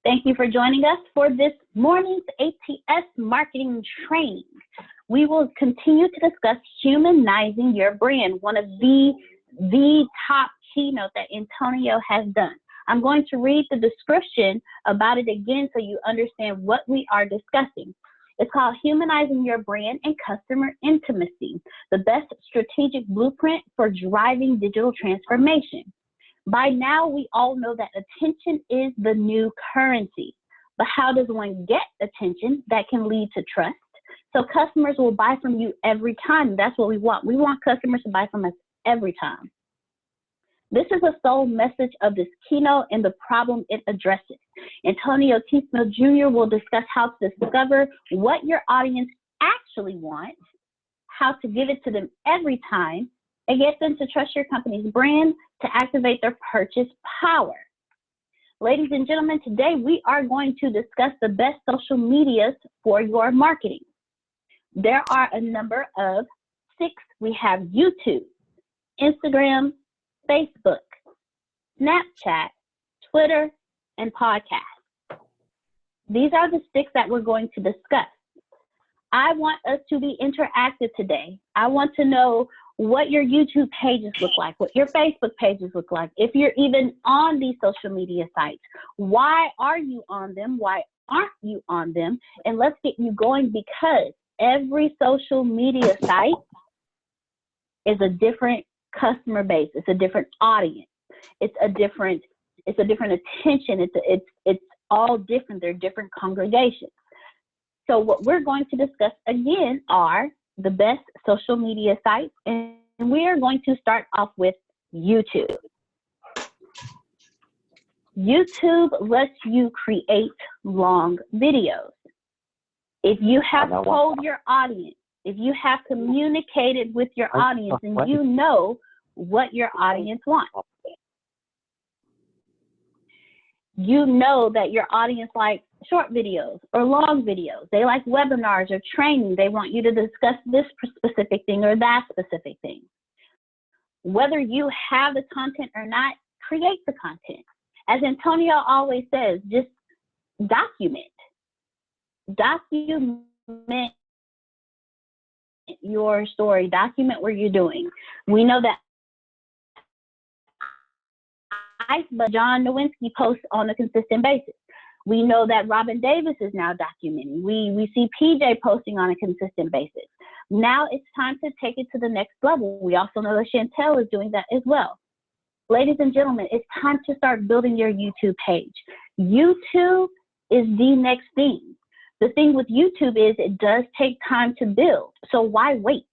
Thank you for joining us for this morning's ATS marketing training. We will continue to discuss humanizing your brand, one of the top keynote that Antonio has done. I'm going to read the description about it again so you understand what we are discussing. It's called Humanizing Your Brand and Customer Intimacy, the best strategic blueprint for driving digital transformation. By now, we all know that attention is the new currency. But how does one get attention that can lead to trust? So customers will buy from you every time. That's what we want. We want customers to buy from us every time. This is the sole message of this keynote and the problem it addresses. Antonio T. Smith Jr. will discuss how to discover what your audience actually wants, how to give it to them every time, and get them to trust your company's brand to activate their purchase power. Ladies and gentlemen, today we are going to discuss the best social medias for your marketing. There are a number of 6. We have YouTube, Instagram, Facebook, Snapchat, Twitter, and podcasts. These are the 6 that we're going to discuss. I want us to be interactive today. I want to know what your YouTube pages look like, what your Facebook pages look like, if you're even on these social media sites. Why are you on them? Why aren't you on them? And let's get you going, because every social media site is a different customer base. It's a different audience. It's a different attention. It's all different. They're different congregations. So what we're going to discuss again are the best social media sites, and we are going to start off with YouTube. YouTube lets you create long videos. If you have told your audience, if you have communicated with your audience, and you know what your audience wants. You know that your audience likes short videos or long videos. They like webinars or training. They want you to discuss this specific thing or that specific thing. Whether you have the content or not, create the content. As Antonio always says, just document. Document your story. Document what you're doing. We know that but John Nowinski posts on a consistent basis. We know that Robin Davis is now documenting. We see PJ posting on a consistent basis. Now it's time to take it to the next level. We also know that Chantel is doing that as well. Ladies and gentlemen, it's time to start building your YouTube page. YouTube is the next thing. The thing with YouTube is it does take time to build. So why wait?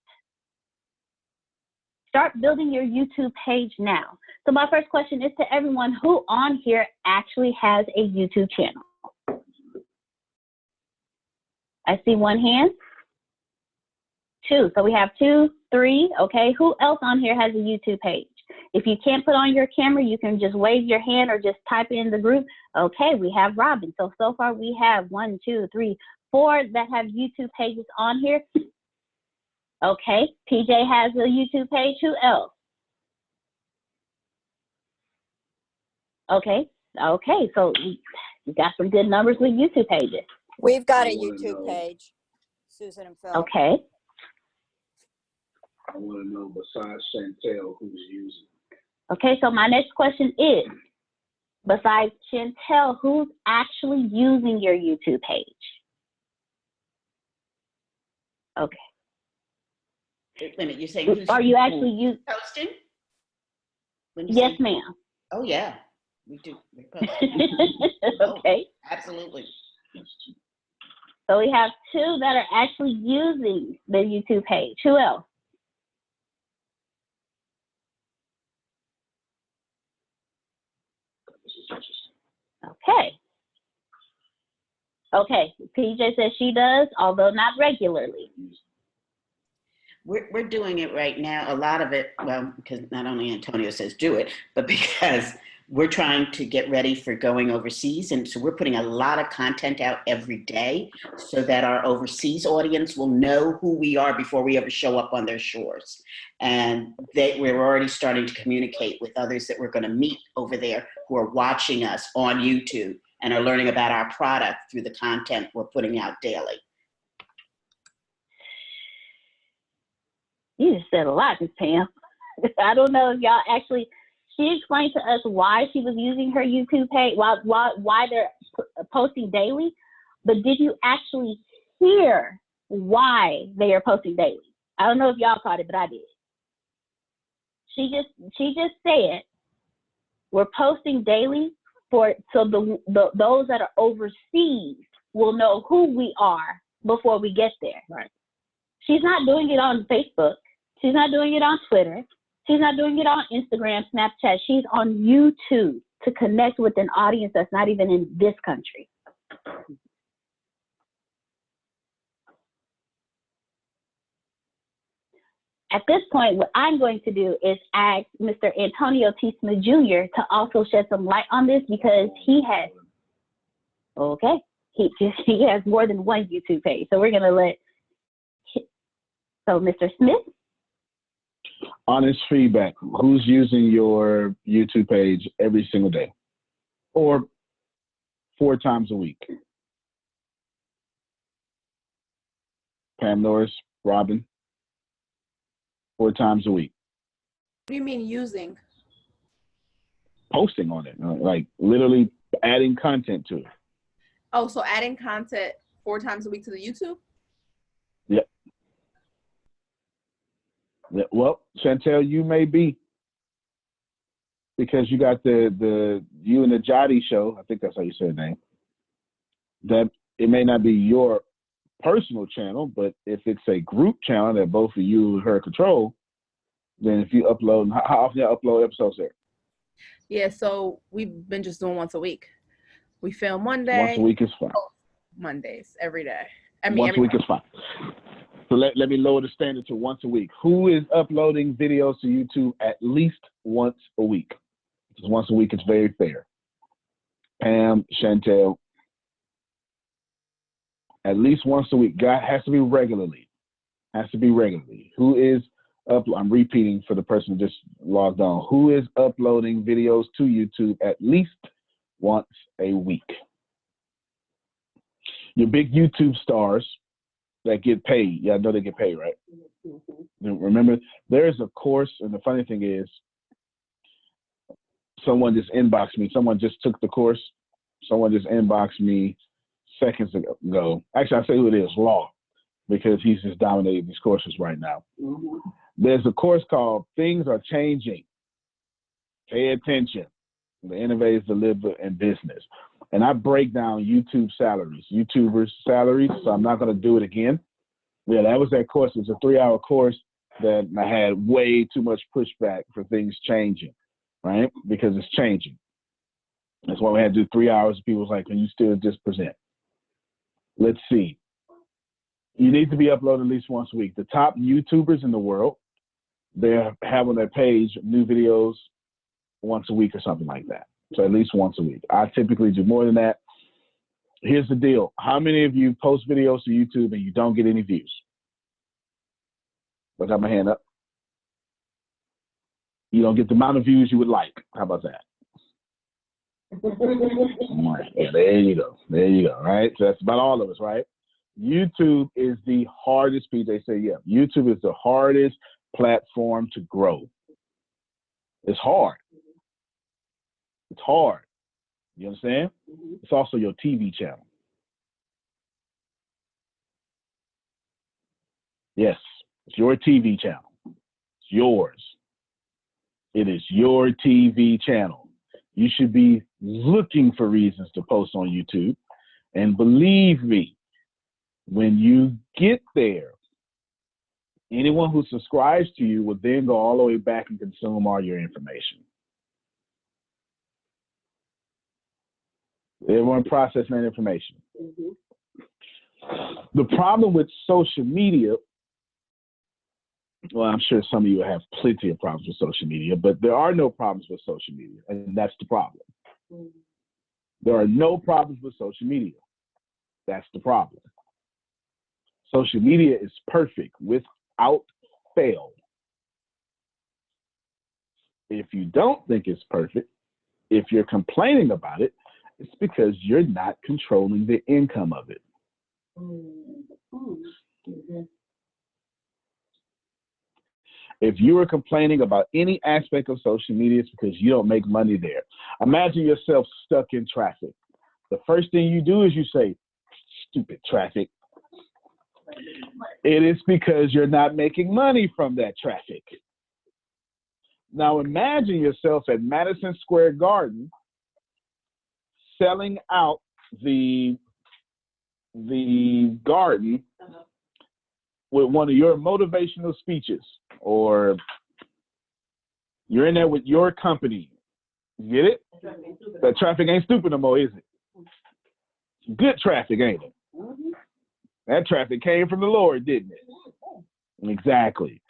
Start building your YouTube page now. So my first question is to everyone who on here actually has a YouTube channel. I see 1 hand. 2. So we have 2, 3. Okay. Who else on here has a YouTube page? If you can't put on your camera, you can just wave your hand or just type in the group. Okay. We have Robin. So far we have 1, 2, 3, 4 that have YouTube pages on here. Okay. PJ has a YouTube page. Who else? Okay. So you got some good numbers with YouTube pages. We've got a YouTube page, Susan and Phil. Okay. I want to know, besides Chantel, who's using it. Okay, so my next question is, besides Chantel, who's actually using your YouTube page? Okay. Wait a minute, you're saying who's are you actually using posting? Yes, ma'am. Oh yeah, we do. Okay. Oh, absolutely. So we have 2 that are actually using the YouTube page. Who else? Okay. Okay. PJ says she does, although not regularly. We're doing it right now. A lot of it, well, because not only Antonio says do it, but because we're trying to get ready for going overseas. And so we're putting a lot of content out every day so that our overseas audience will know who we are before we ever show up on their shores. And we're already starting to communicate with others that we're going to meet over there who are watching us on YouTube and are learning about our product through the content we're putting out daily. You just said a lot, Ms. Pam. I don't know if y'all actually, she explained to us why she was using her YouTube page, why they're posting daily, but did you actually hear why they are posting daily? I don't know if y'all caught it, but I did. She just said, we're posting daily so those that are overseas will know who we are before we get there. Right. She's not doing it on Facebook. She's not doing it on Twitter. She's not doing it on Instagram, Snapchat. She's on YouTube to connect with an audience that's not even in this country. At this point, what I'm going to do is ask Mr. Antonio T. Smith Jr. to also shed some light on this, because he has, he has more than one YouTube page. So we're going to so Mr. Smith. Honest feedback. Who's using your YouTube page every single day or 4 times a week? Pam Norris, Robin. 4 times a week. What do you mean using? Posting on it, like literally adding content to it. Oh, so adding content 4 times a week to the YouTube? Yep. Well, Chantel, you may be, because you got the you and the Jotty show. I think that's how you say the name. That it may not be your personal channel, but if it's a group channel that both of you and her control, then if you upload, how often you upload episodes there? Yeah, so we've been just doing once a week. We film Monday. Once a week is fine. Mondays, every day. Once a week is fine. So let me lower the standard to once a week. Who is uploading videos to YouTube at least once a week? Because once a week is very fair. Pam, Chantel, at least once a week. God, has to be regularly. Has to be regularly. Who is I'm repeating for the person who just logged on. Who is uploading videos to YouTube at least once a week? Your big YouTube stars that get paid. Yeah, I know they get paid, right? Mm-hmm. Remember, there's a course, and the funny thing is, someone just inboxed me. Someone just took the course. Someone just inboxed me seconds ago. Actually, I'll say who it is, Law, because he's just dominating these courses right now. Mm-hmm. There's a course called Things Are Changing. Pay attention. The innovators deliver in business. And I break down YouTubers' salaries, so I'm not going to do it again. Yeah, that was that course. It was a 3-hour course that I had way too much pushback for things changing, right? Because it's changing. That's why we had to do 3 hours. People was like, can you still just present? Let's see. You need to be uploaded at least once a week. The top YouTubers in the world, they have on their page new videos once a week or something like that. So at least once a week. I typically do more than that. Here's the deal. How many of you post videos to YouTube and you don't get any views? I got my hand up. You don't get the amount of views you would like. How about that? Yeah, there you go. There you go. Right? So that's about all of us, right? YouTube is the hardest piece. They say, yeah, YouTube is the hardest platform to grow. It's hard. It's hard. You understand? Mm-hmm. It's also your TV channel. Yes, it's your TV channel. It's yours. It is your TV channel. You should be looking for reasons to post on YouTube. And believe me, when you get there, anyone who subscribes to you will then go all the way back and consume all your information. Everyone processing that information. Mm-hmm. The problem with social media, well, I'm sure some of you have plenty of problems with social media, but there are no problems with social media, and that's the problem. Mm-hmm. There are no problems with social media. That's the problem. Social media is perfect without fail. If you don't think it's perfect, if you're complaining about it, It's because you're not controlling the income of it. If you are complaining about any aspect of social media, it's because you don't make money there. Imagine yourself stuck in traffic. The first thing you do is you say, stupid traffic. It is because you're not making money from that traffic. Now imagine yourself at Madison Square Garden selling out the garden with one of your motivational speeches, or you're in there with your company. You get it? That traffic ain't stupid no more, is it? Good traffic, ain't it? That traffic came from the Lord, didn't it? Exactly.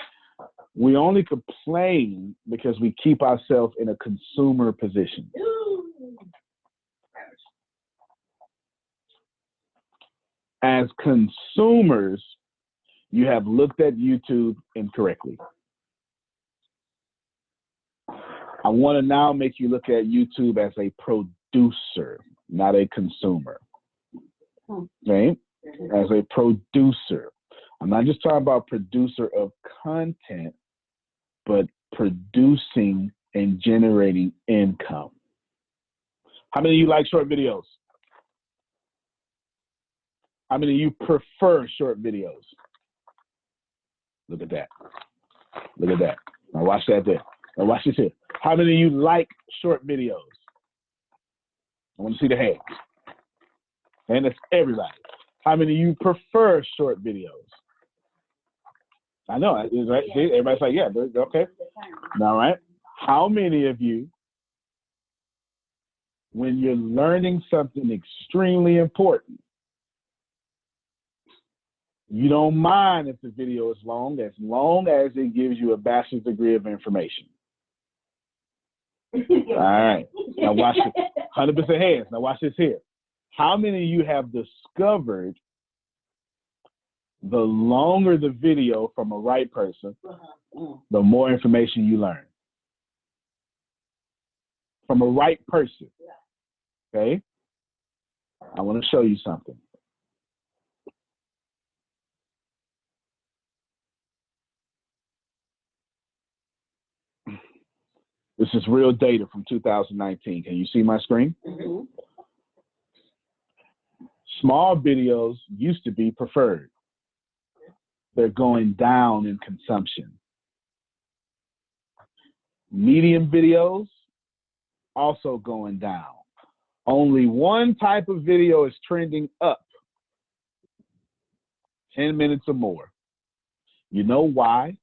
We only complain because we keep ourselves in a consumer position. As consumers, you have looked at YouTube incorrectly. I want to now make you look at YouTube as a producer, not a consumer. Okay? As a producer. I'm not just talking about producer of content, but producing and generating income. How many of you like short videos? How many of you prefer short videos? Look at that. Look at that. Now watch that there. Now watch this here. How many of you like short videos? I want to see the hands. And that's everybody. How many of you prefer short videos? I know, right? See, everybody's like, yeah, okay. All right. How many of you, when you're learning something extremely important, you don't mind if the video is long as it gives you a bachelor's degree of information? All right. Now watch it. 100% hands. Now watch this here. How many of you have discovered the longer the video from a right person, the more information you learn? From a right person. Okay? I want to show you something. This is real data from 2019. Can you see my screen? Mm-hmm. Small videos used to be preferred. They're going down in consumption. Medium videos also going down. Only one type of video is trending up. 10 minutes or more. You know why?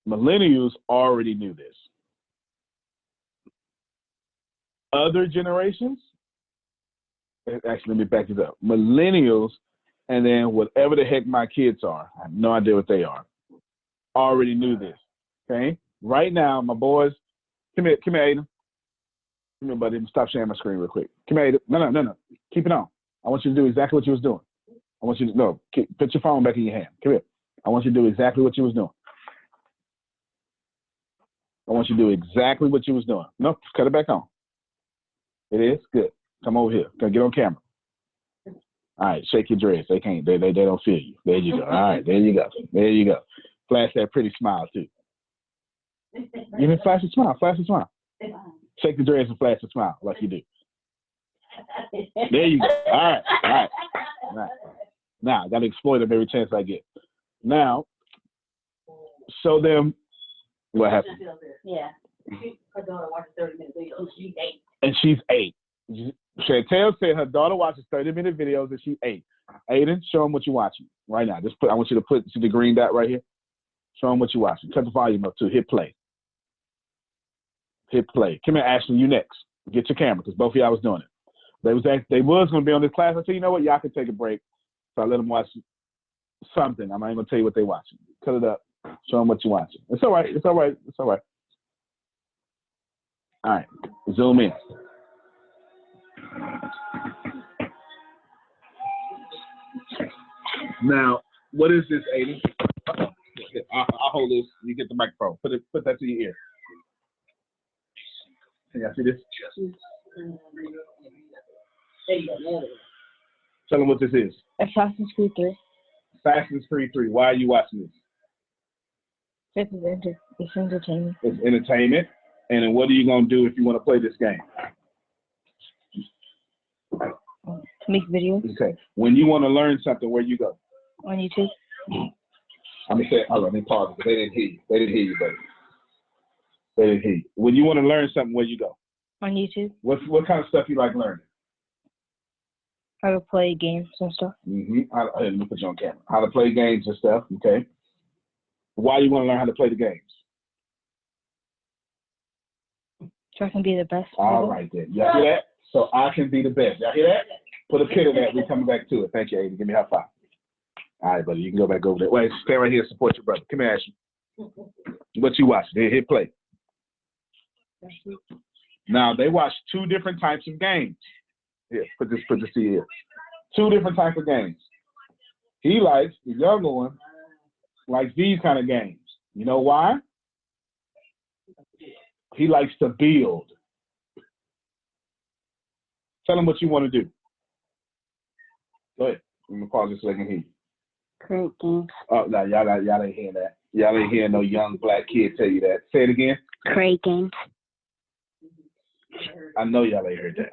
Millennials already knew this. Other generations, actually, let me back it up. Millennials, and then whatever the heck my kids are, I have no idea what they are, already knew this, okay? Right now, my boys, come here, Aiden. Come here, buddy. Stop sharing my screen real quick. Come here, Aiden. No. Keep it on. I want you to do exactly what you was doing. I want you to, put your phone back in your hand. Come here. I want you to do exactly what you was doing. I want you to do exactly what you was doing. No, cut it back on. It is? Good. Come over here. Get on camera. All right, shake your dreads. They can't. They don't feel you. There you go. All right, there you go. There you go. Flash that pretty smile, too. You can flash a smile. Flash a smile. Shake the dreads and flash a smile like you do. There you go. All right. Now, I got to exploit them every chance I get. Now, show them what happened. Yeah. Her daughter watches 30-minute videos. She's 8. And she's 8. Chantel said her daughter watches 30-minute videos and she's 8. Aiden, show them what you're watching right now. I want you to put the green dot right here. Show them what you're watching. Cut the volume up too. Hit play. Hit play. Come here, Ashley. You next. Get your camera because both of y'all was doing it. They was going to be on this class. I said, you know what? Y'all can take a break. So I let them watch something. I'm not even going to tell you what they're watching. Cut it up. Show them what you're watching. It's all right. It's all right. It's all right. All right. Zoom in. Now, what is this, Aiden? I'll hold this. You get the microphone. Put that to your ear. Can y'all see this? Tell them what this is. Assassin's Creed 3. Assassin's Creed 3. Why are you watching this? It's entertainment. It's entertainment. And then what are you going to do if you want to play this game? Make videos. Okay. When you want to learn something, where you go? On YouTube. I'm going to say, hold on, let me pause it. They didn't hear you. They didn't hear you, buddy. They didn't hear you. When you want to learn something, where you go? On YouTube. What kind of stuff you like learning? How to play games and stuff. Let me put you on camera. How to play games and stuff, okay? Why you want to learn how to play the games? So I can be the best. All right, then. Y'all hear that? So I can be the best. Y'all hear that? Put a pin in that. We're coming back to it. Thank you, Aiden. Give me a high five. All right, buddy. You can go back over there. Wait, stay right here and support your brother. Come here, Ashley. What you watching? Hit play. Now, they watch two different types of games. Here, put this here. Two different types of games. He likes, the younger one, likes these kind of games. You know why? He likes to build. Tell him what you want to do. Go ahead. I'm going to pause this so I can hear you. Create games. Oh, no, y'all ain't hearing that. Y'all ain't hearing no young black kid tell you that. Say it again. Create games. I know y'all ain't heard that.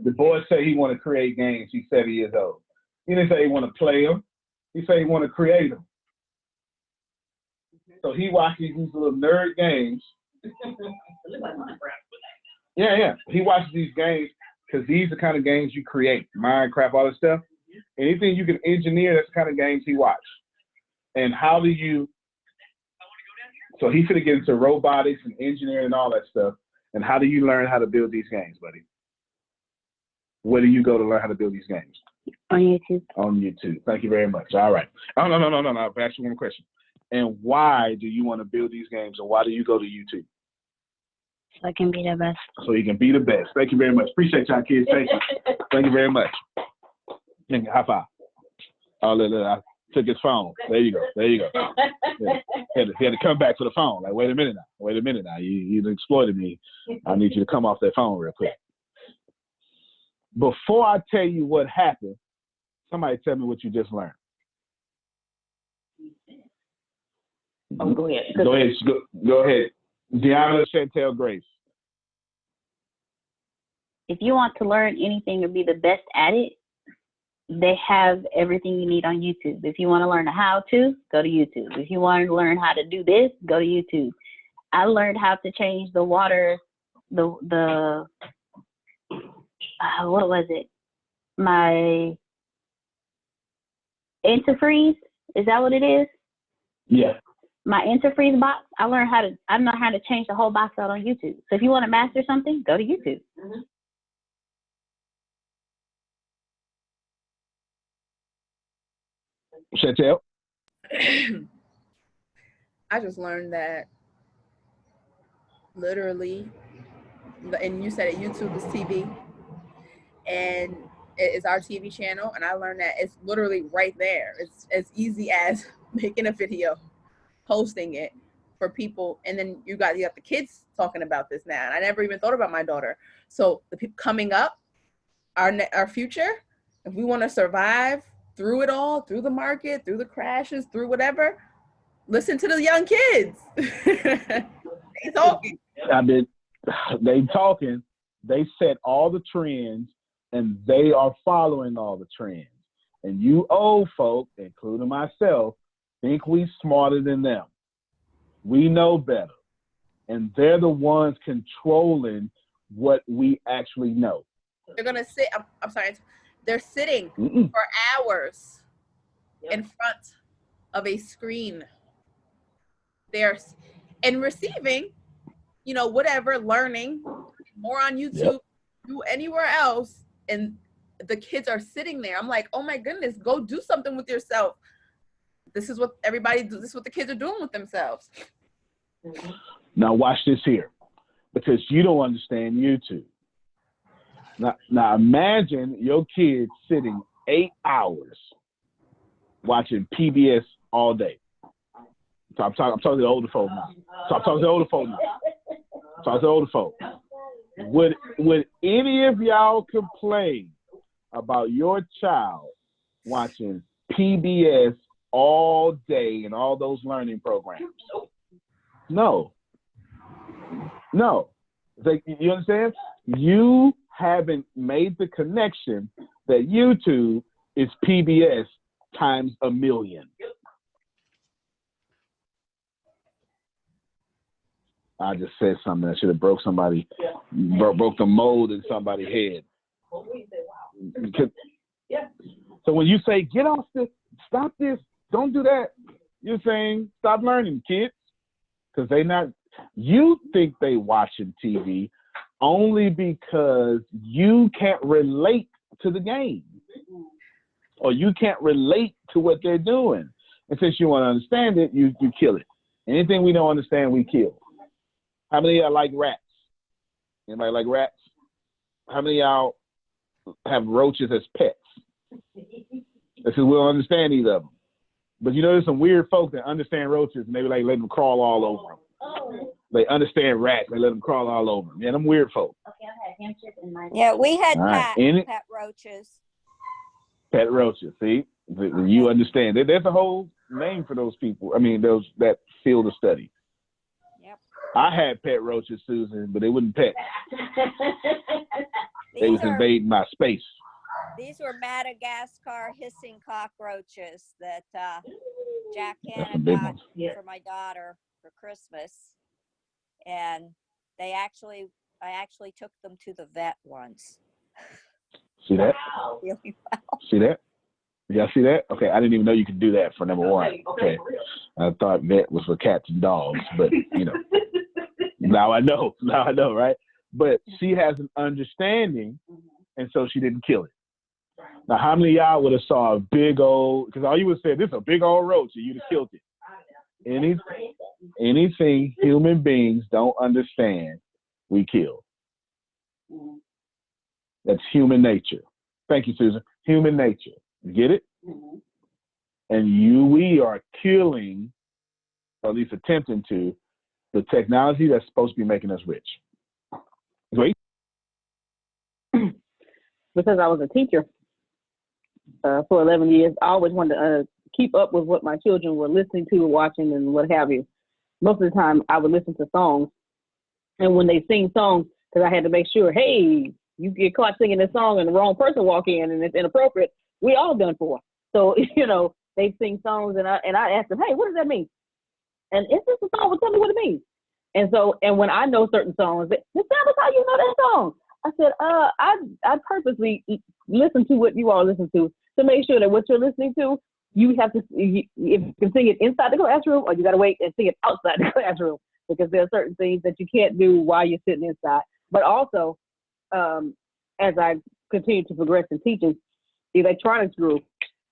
The boy said he want to create games. He's 7 years old. He didn't say he want to play them. He said he want to create them. So he watches these little nerd games. Yeah. He watches these games because these are the kind of games you create. Minecraft, all that stuff. Anything you can engineer, that's the kind of games he watch. And how do you, so he's going to get into robotics and engineering and all that stuff. And how do you learn how to build these games, buddy? Where do you go to learn how to build these games? On YouTube. On YouTube. Thank you very much. All right. Oh, no. I'll ask you one more question. And why do you want to build these games, and why do you go to YouTube? So I can be the best. So you can be the best. Thank you very much. Appreciate y'all kids. Thank you. Thank you very much. Thank you. High five. Oh, look, I took his phone. There you go. Yeah. He had to come back to the phone. Like, wait a minute now. You exploited me. I need you to come off that phone real quick. Before I tell you what happened, somebody tell me what you just learned. Go ahead. Go ahead. Deanna Chantel Grace. If you want to learn anything or be the best at it, they have everything you need on YouTube. If you want to learn a how-to, go to YouTube. If you want to learn how to do this, go to YouTube. I learned how to change the water, what was it? My antifreeze, is that what it is? Yeah. My antifreeze box, I know how to change the whole box out on YouTube. So if you want to master something, go to YouTube. Mm-hmm. Chantel? I just learned that literally, and you said it, YouTube is TV, and it is our TV channel, and I learned that it's literally right there. It's as easy as making a video, posting it for people, and then you got the kids talking about this now, and I never even thought about my daughter. So the people coming up, our future, if we want to survive through it all, through the market, through the crashes, through whatever, listen to the young kids. They talking. I mean, they talking. They set all the trends, and they are following all the trends. And you old folk, including myself, think we smarter than them. We know better. And they're the ones controlling what we actually know. They're going to sit, I'm sorry, they're sitting for hours in front of a screen. They're and receiving, whatever, learning more on YouTube, anywhere else. And the kids are sitting there. I'm like, oh my goodness, go do something with yourself. This is what everybody does. This is what the kids are doing with themselves. Now watch this here, because you don't understand YouTube. Now imagine your kids sitting 8 hours watching PBS all day. So I'm talking to the older folk now. Would any of y'all complain about your child watching PBS all day and all those learning programs? No. You understand? You haven't made the connection that YouTube is PBS times 1,000,000. I just said something that should have broke the mold in somebody's head. So when you say, get off this, stop this, don't do that, you're saying, stop learning, kids. Because you think they watching TV only because you can't relate to the game. Or you can't relate to what they're doing. And since you want to understand it, you kill it. Anything we don't understand, we kill. How many of y'all like rats? Anybody like rats? How many of y'all have roaches as pets? Because we don't understand either of them. But you know, there's some weird folks that understand roaches and they like let them crawl all over them. They understand rats, they let them crawl all over them. Yeah, them weird folks. Okay, I had hamsters in my. Yeah, we had Right. pet roaches. Pet roaches, see? You understand. There's a whole name for those people. I mean, that field of study. Yep. I had pet roaches, Susan, but they wouldn't pet. They was invading my space. These were Madagascar hissing cockroaches that Jack That's Hanna a big got one. for my daughter for Christmas. And I actually took them to the vet once. See that? Really well. See that? Y'all see that? Okay, I didn't even know you could do that for number one. Okay. I thought vet was for cats and dogs, but you know. Now I know, right? But she has an understanding, and so she didn't kill it. Now, how many of y'all would have saw a big old, because all you would say, this is a big old roach, and you'd have killed it. Anything human beings don't understand, we kill. That's human nature. Thank you, Susan. Human nature. You get it? And we are killing, or at least attempting to, the technology that's supposed to be making us rich. Great. Because I was a teacher for 11 years, I always wanted to keep up with what my children were listening to, watching, and what have you. Most of the time, I would listen to songs. And when they sing songs, because I had to make sure, hey, you get caught singing this song and the wrong person walk in and it's inappropriate, we all done for. So, you know, they sing songs and I asked them, hey, what does that mean? And it's just a song, well, tell me what it means. And so, and when I know certain songs, they say, tell us how you know that song. I said, I purposely listen to what you all listen to make sure that what you're listening to, you have to, if you can sing it inside the classroom or you got to wait and sing it outside the classroom, because there are certain things that you can't do while you're sitting inside. But also, as I continue to progress in teaching, the electronics grew.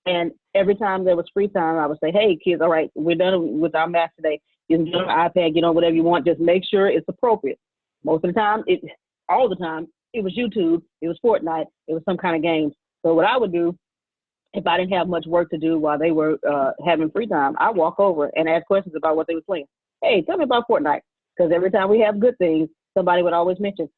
And every time there was free time, I would say, hey, kids, all right, we're done with our math today. You can get on an iPad, get on whatever you want. Just make sure it's appropriate. Most of the time, all the time, it was YouTube, it was Fortnite, it was some kind of game. So what I would do, if I didn't have much work to do while they were having free time, I'd walk over and ask questions about what they were playing. Hey, tell me about Fortnite. Because every time we have good things, somebody would always mention,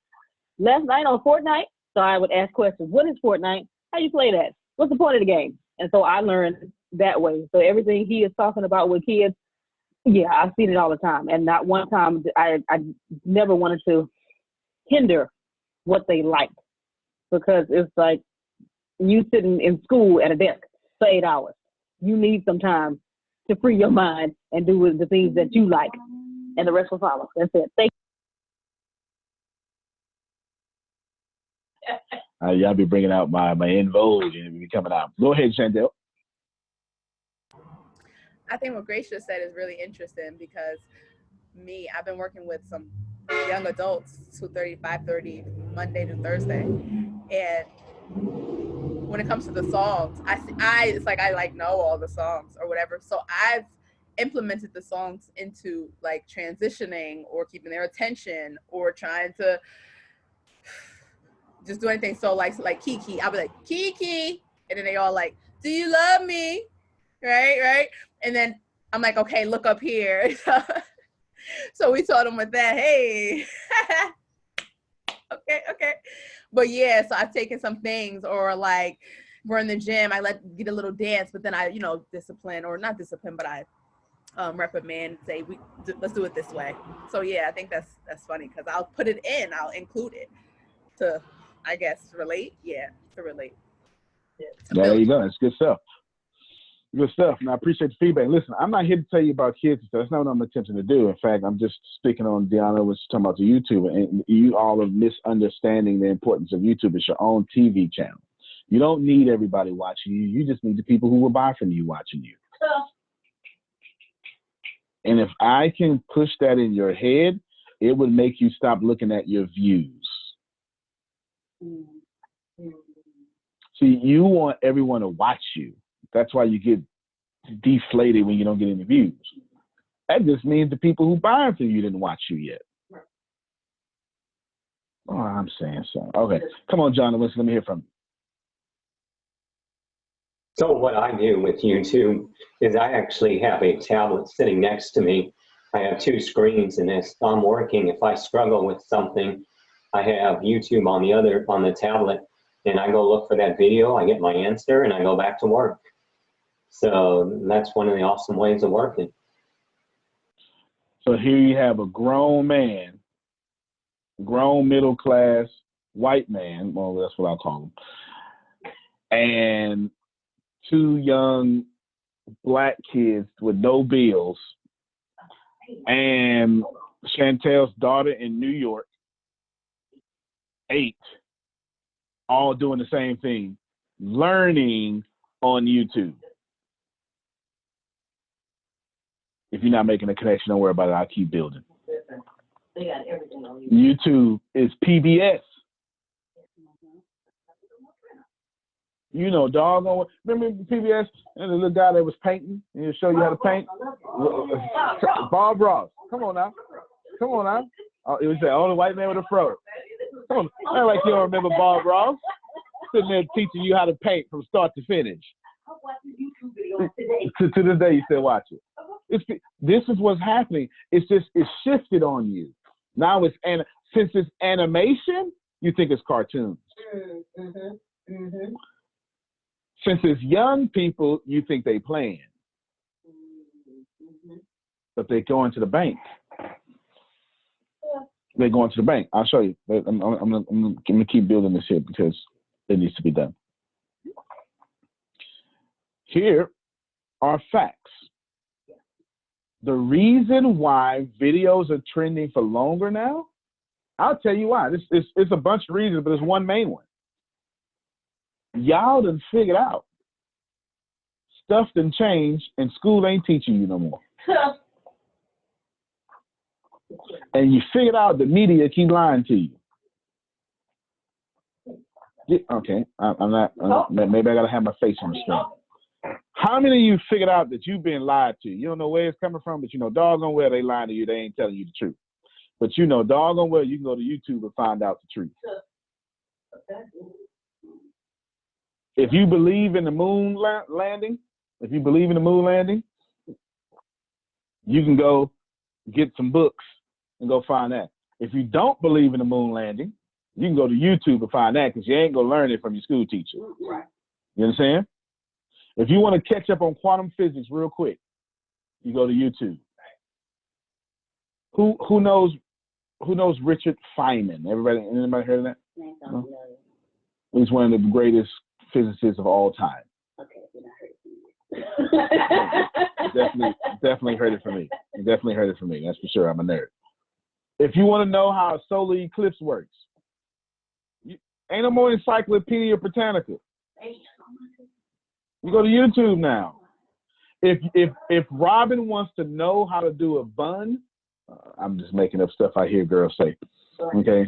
last night on Fortnite, so I would ask questions. What is Fortnite? How you play that? What's the point of the game? And so I learned that way. So everything he is talking about with kids, yeah, I've seen it all the time. And not one time, I never wanted to hinder what they liked. Because it's like you sitting in school at a desk for 8 hours. You need some time to free your mind and do the things that you like. And the rest will follow. That's it. Thank you. Y'all be bringing out my in vogue and it be coming out. Go ahead, Chantel. I think what Grace just said is really interesting because I've been working with some young adults, 2:30, Monday to Thursday. And when it comes to the songs, it's like I like know all the songs or whatever. So I've implemented the songs into like transitioning or keeping their attention or trying to just do anything. So like Kiki, I'll be like, Kiki. And then they all like, do you love me? Right. And then I'm like, okay, look up here. So we taught them with that. Hey, But yeah, so I've taken some things, or like we're in the gym, I get a little dance, but then I, discipline, or not discipline, but I reprimand, say let's do it this way. So yeah, I think that's funny, because I'll put it in, I'll include it to, I guess, relate. Yeah, to relate. Yeah, there you go. That's good stuff. Good stuff. And I appreciate the feedback. Listen, I'm not here to tell you about kids. That's not what I'm attempting to do. In fact, I'm just speaking on Deanna was talking about the YouTube, and you all are misunderstanding the importance of YouTube. It's your own TV channel. You don't need everybody watching you. You just need the people who will buy from you watching you. And if I can push that in your head, it would make you stop looking at your views. See, you want everyone to watch you. That's why you get deflated when you don't get any views. That just means the people who buy from you didn't watch you yet. Oh, I'm saying so. Okay. Come on, John. Let me hear from you. So what I do with YouTube is I actually have a tablet sitting next to me. I have two screens, and as I'm working, if I struggle with something, I have YouTube on the tablet, and I go look for that video, I get my answer, and I go back to work. So that's one of the awesome ways of working. So here you have a grown man, grown middle class white man, well, that's what I'll call him, and two young black kids with no bills, and Chantel's daughter in New York, 8, all doing the same thing, learning on YouTube. If you're not making a connection, don't worry about it. I'll keep building. They got everything on YouTube is PBS. You know, doggone. Remember PBS and the little guy that was painting and he'll show you how to paint? Bob Ross. Come on now. Come on now. It was the only white man with a fro. Come on. Not like you don't remember Bob Ross sitting there teaching you how to paint from start to finish. To this day, you still watch it. This is what's happening. It's shifted on you. Now since it's animation, you think it's cartoons. Since it's young people, you think they playing. But they're going to the bank. They're going to the bank. I'll show you. I'm going to keep building this here because it needs to be done. Here are facts. The reason why videos are trending for longer now, I'll tell you why. It's a bunch of reasons, but there's one main one. Y'all done figured out stuff done changed and school ain't teaching you no more. And you figured out the media keep lying to you. Okay, I'm not, maybe I gotta have my face on the screen. How many of you figured out that you've been lied to? You don't know where it's coming from, but you know doggone well they lying to you, they ain't telling you the truth. But you know doggone well you can go to YouTube and find out the truth. If you believe in the moon landing, you can go get some books and go find that. If you don't believe in the moon landing, you can go to YouTube and find that because you ain't gonna learn it from your school teacher. Right. You understand? If you want to catch up on quantum physics real quick, you go to YouTube. Who knows Richard Feynman? Anybody heard of that? No? He's one of the greatest physicists of all time. Okay, then I heard it. Definitely heard it from me. Definitely heard it from me. That's for sure. I'm a nerd. If you want to know how a solar eclipse works, ain't no more Encyclopedia Britannica. You go to YouTube now. If Robin wants to know how to do a bun, I'm just making up stuff I hear girls say. Okay,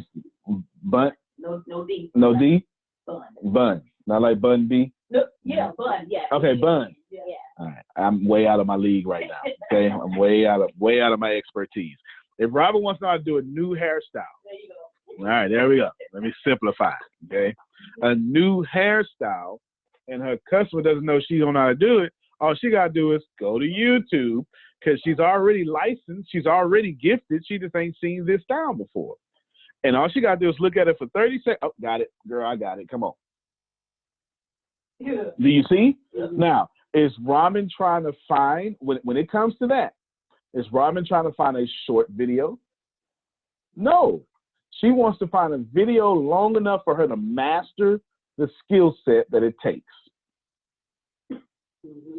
bun. No D. No D. Bun. Bun. Not like bun B. No, yeah, bun. Yeah. Okay, bun. Yeah. All right, I'm way out of my league right now. Okay, I'm way out of my expertise. If Robin wants to know how to do a new hairstyle, There you go. all right, there we go. Let me simplify. Okay, a new hairstyle, and her customer doesn't know she don't know how to do it. All she gotta do is go to YouTube because she's already licensed, she's already gifted. She just ain't seen this style before. And all she got to do is look at it for 30 seconds. Oh, got it. Girl, I got it. Come on. Yeah. Do you see? Now, is Robin trying to find, when it comes to that, is Robin trying to find a short video? No. She wants to find a video long enough for her to master the skill set that it takes.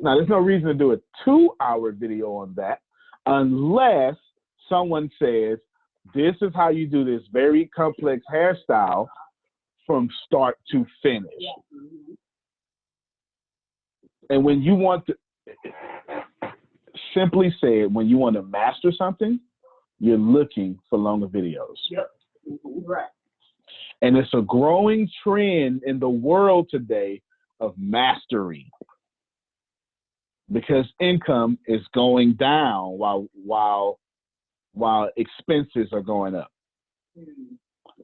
Now, there's no reason to do a 2-hour video on that unless someone says, this is how you do this very complex hairstyle from start to finish. And when you want to, simply say it, when you want to master something, you're looking for longer videos. Yep. Right. And it's a growing trend in the world today of mastery, because income is going down while expenses are going up.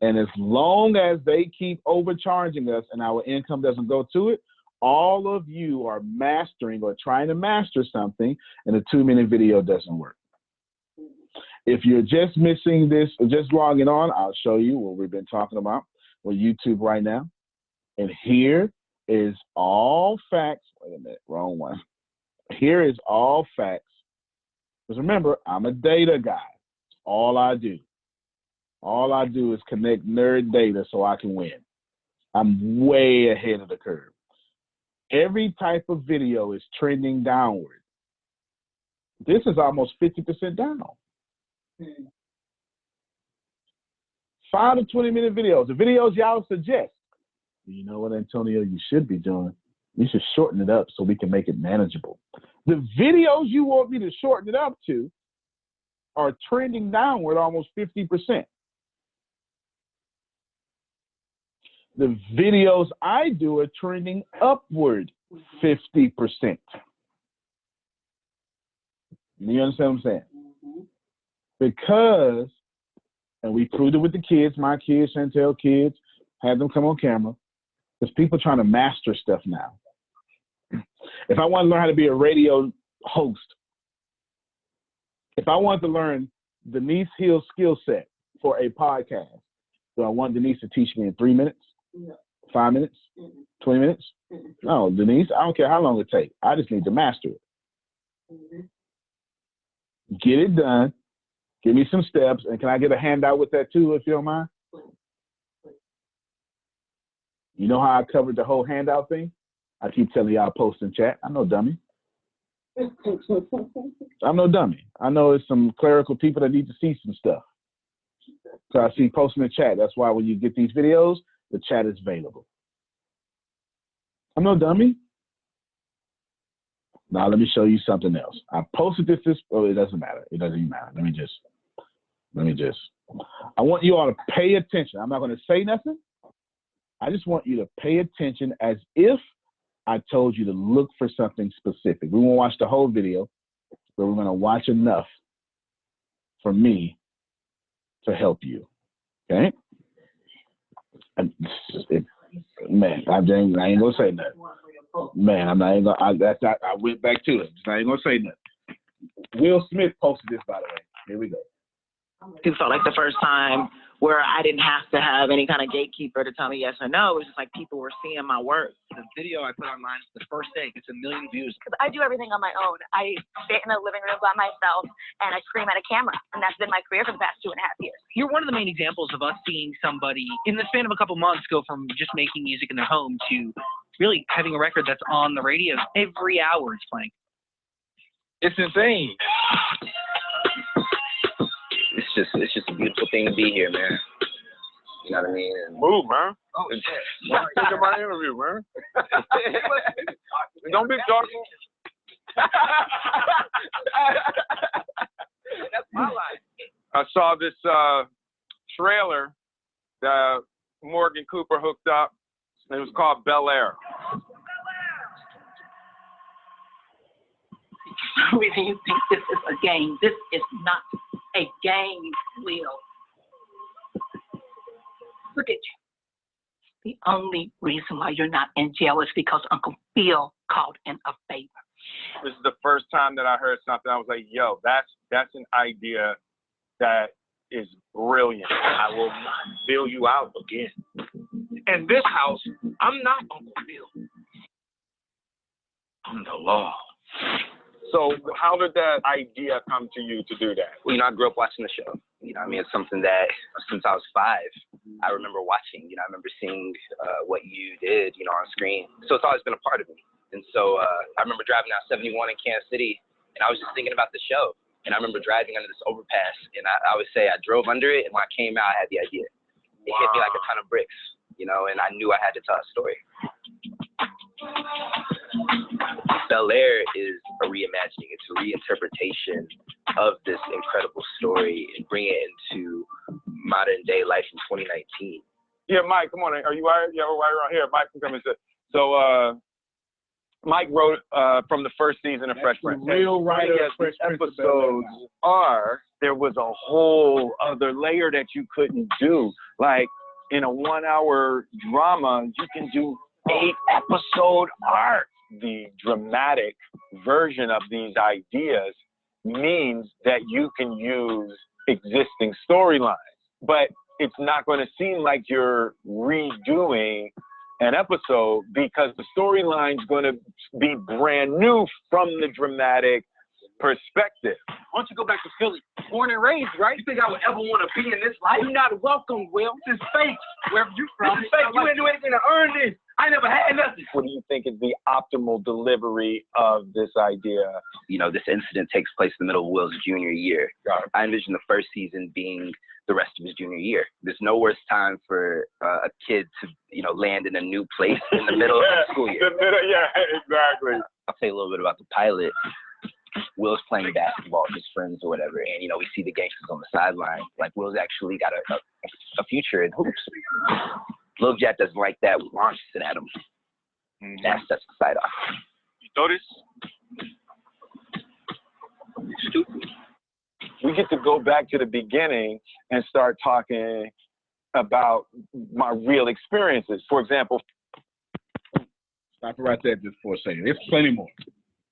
And as long as they keep overcharging us and our income doesn't go to it, all of you are mastering or trying to master something, and a 2-minute video doesn't work. If you're just missing this, or just logging on, I'll show you what we've been talking about with YouTube right now. And here is all facts. Wait a minute, wrong one. Here is all facts. Because remember, I'm a data guy. All I do. All I do is connect nerd data so I can win. I'm way ahead of the curve. Every type of video is trending downward. This is almost 50% down. 5 to 20-minute videos. The videos y'all suggest. You know what, Antonio, you should be doing? You should shorten it up so we can make it manageable. The videos you want me to shorten it up to are trending downward almost 50%. The videos I do are trending upward 50%. You understand what I'm saying? Because, and we proved it with the kids, my kids, Chantel kids, had them come on camera, because people trying to master stuff now. If I want to learn how to be a radio host, if I want to learn Denise Hill's skill set for a podcast, do I want Denise to teach me in 3 minutes? No. 5 minutes? 20 minutes? No, Denise, I don't care how long it takes. I just need to master it. Get it done. Give me some steps. And can I get a handout with that too, if you don't mind? You know how I covered the whole handout thing? I keep telling y'all post in chat. I'm no dummy. I'm no dummy. I know it's some clerical people that need to see some stuff. So I see posting in the chat. That's why when you get these videos, the chat is available. I'm no dummy. Now let me show you something else. I posted this, oh, it doesn't matter. It doesn't even matter. Let me just. I want you all to pay attention. I'm not going to say nothing. I just want you to pay attention as if I told you to look for something specific. We won't watch the whole video, but we're going to watch enough for me to help you. Okay? Man, I ain't going to say nothing. Man, I'm not even going to, I went back to it. I ain't going to say nothing. Will Smith posted this, by the way. Here we go. It felt like the first time where I didn't have to have any kind of gatekeeper to tell me yes or no. It was just like people were seeing my work. The video I put online the first day gets 1 million views. Because I do everything on my own. I sit in the living room by myself and I scream at a camera. And that's been my career for the past 2.5 years. You're one of the main examples of us seeing somebody in the span of a couple months go from just making music in their home to really having a record that's on the radio every hour it's playing. It's insane. It's just a beautiful thing to be here, man. You know what I mean? And move, man. Oh, shit. Take my interview, man. Don't be talking. That's my life. I saw this trailer that Morgan Cooper hooked up. It was called Bel Air. Really, you think this is a game? This is not a game, Will. Look at you. The only reason why you're not in jail is because Uncle Phil called in a favor. This is the first time that I heard something. I was like, yo, that's an idea that is brilliant. I will not fill you out again. In this house, I'm not Uncle Bill. I'm the law. So how did that idea come to you to do that? Well, I grew up watching the show. It's something that since I was 5, I remember watching. I remember seeing what you did, on screen. So it's always been a part of me. And so I remember driving out 71 in Kansas City, and I was just thinking about the show. And I remember driving under this overpass, and I always say I drove under it, and when I came out, I had the idea. It hit me like a ton of bricks, and I knew I had to tell a story. Bel Air is a reimagining. It's a reinterpretation of this incredible story and bring it into modern day life in 2019. Yeah, Mike, come on. Are you right? Yeah, we're right around here. Mike can come and sit. So Mike wrote from the first season of Fresh Prince. Real writer of Fresh Prince. Episodes there was a whole other layer that you couldn't do. Like in a 1-hour drama, you can do 8-episode arcs. The dramatic version of these ideas means that you can use existing storylines, but it's not going to seem like you're redoing an episode because the storyline's going to be brand new from the dramatic perspective. Why don't you go back to Philly? Born and raised, right? You think I would ever want to be in this life? You're not welcome, Will. This is fake. Wherever you from, this is fake. You ain't do anything to earn this. I never had nothing. What do you think is the optimal delivery of this idea? This incident takes place in the middle of Will's junior year. I envision the first season being the rest of his junior year. There's no worse time for a kid to, land in a new place in the middle of the school year. Yeah, exactly. I'll tell you a little bit about the pilot. Will's playing basketball with his friends or whatever, and we see the gangsters on the sideline. Like Will's actually got a future in hoops. Lil Jack doesn't like that. We launches it at him. That sets the side off. You notice? Stupid. We get to go back to the beginning and start talking about my real experiences. For example, stop it right there just for a second. There's plenty more.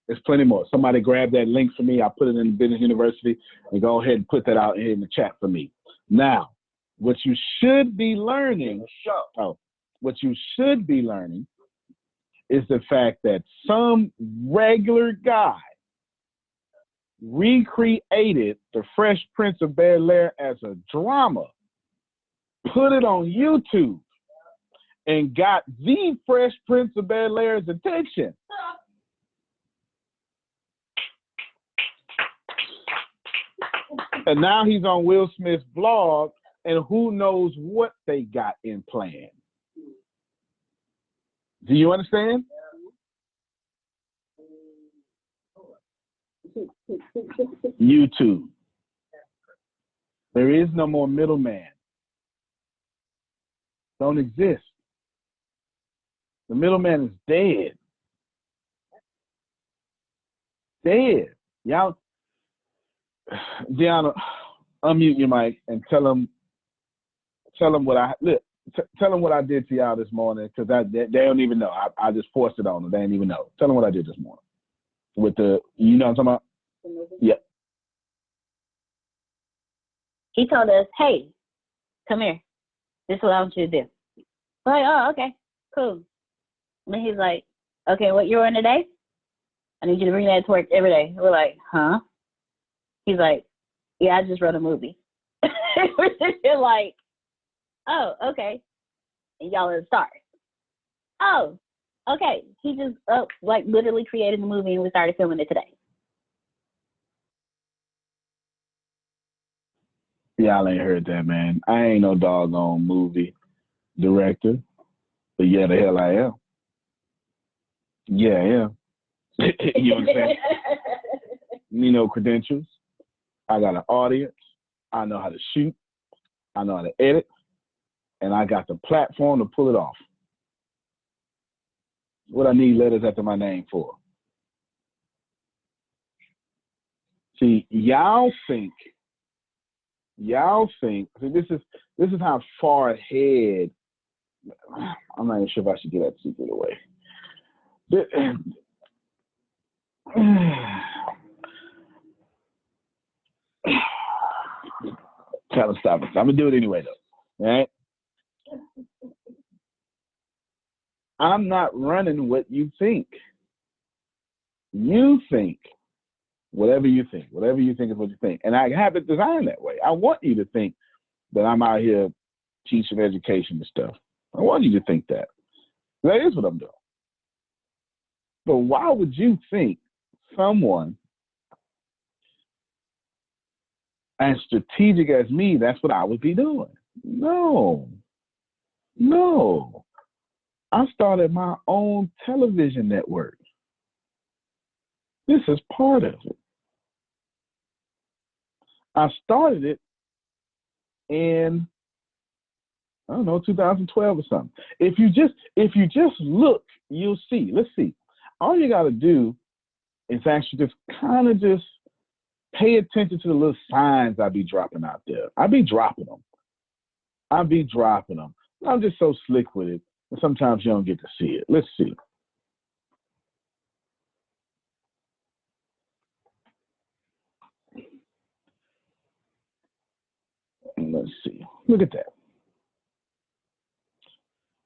There's plenty more. Somebody grab that link for me. I'll put it in the Business University and go ahead and put that out here in the chat for me. Now, what you should be learning, what you should be learning is the fact that some regular guy recreated the Fresh Prince of Bel-Air as a drama, put it on YouTube, and got the Fresh Prince of Bel-Air's attention. And now he's on Will Smith's blog, and who knows what they got in plan. Do you understand? YouTube. There is no more middleman. Don't exist. The middleman is dead. Dead. Y'all, Deanna, unmute your mic and tell them what I did to y'all this morning, because they don't even know. I just forced it on them. They didn't even know. Tell them what I did this morning. With the, you know what I'm talking about? Yeah. He told us, hey, come here. This is what I want you to do. We're like, oh, okay, cool. And then he's like, okay, what you're on today? I need you to bring that to work every day. We're like, huh? He's like, yeah, I just wrote a movie. We're like, oh, okay. And y'all are the stars. Oh, okay. He just literally created the movie and we started filming it today. Y'all ain't heard that, man. I ain't no doggone movie director, but yeah, the hell I am. Yeah, I am. You know what I'm saying? You know, credentials. I got an audience. I know how to shoot. I know how to edit. And I got the platform to pull it off. What I need letters after my name for. See, y'all think, see, this is how far ahead, I'm not even sure if I should get that secret away. Tell them stop it. I'm gonna do it anyway though. All right. I'm not running what you think. You think whatever you think. Whatever you think is what you think. And I have it designed that way. I want you to think that I'm out here teaching education and stuff. I want you to think that. That is what I'm doing. But why would you think someone as strategic as me, that's what I would be doing? No. No. I started my own television network. This is part of it. I started it in, I don't know, 2012 or something. If you just look, you'll see. Let's see. All you got to do is actually just kind of just pay attention to the little signs I be dropping out there. I be dropping them. I'm just so slick with it, and sometimes you don't get to see it. Let's see. Let's see. Look at that.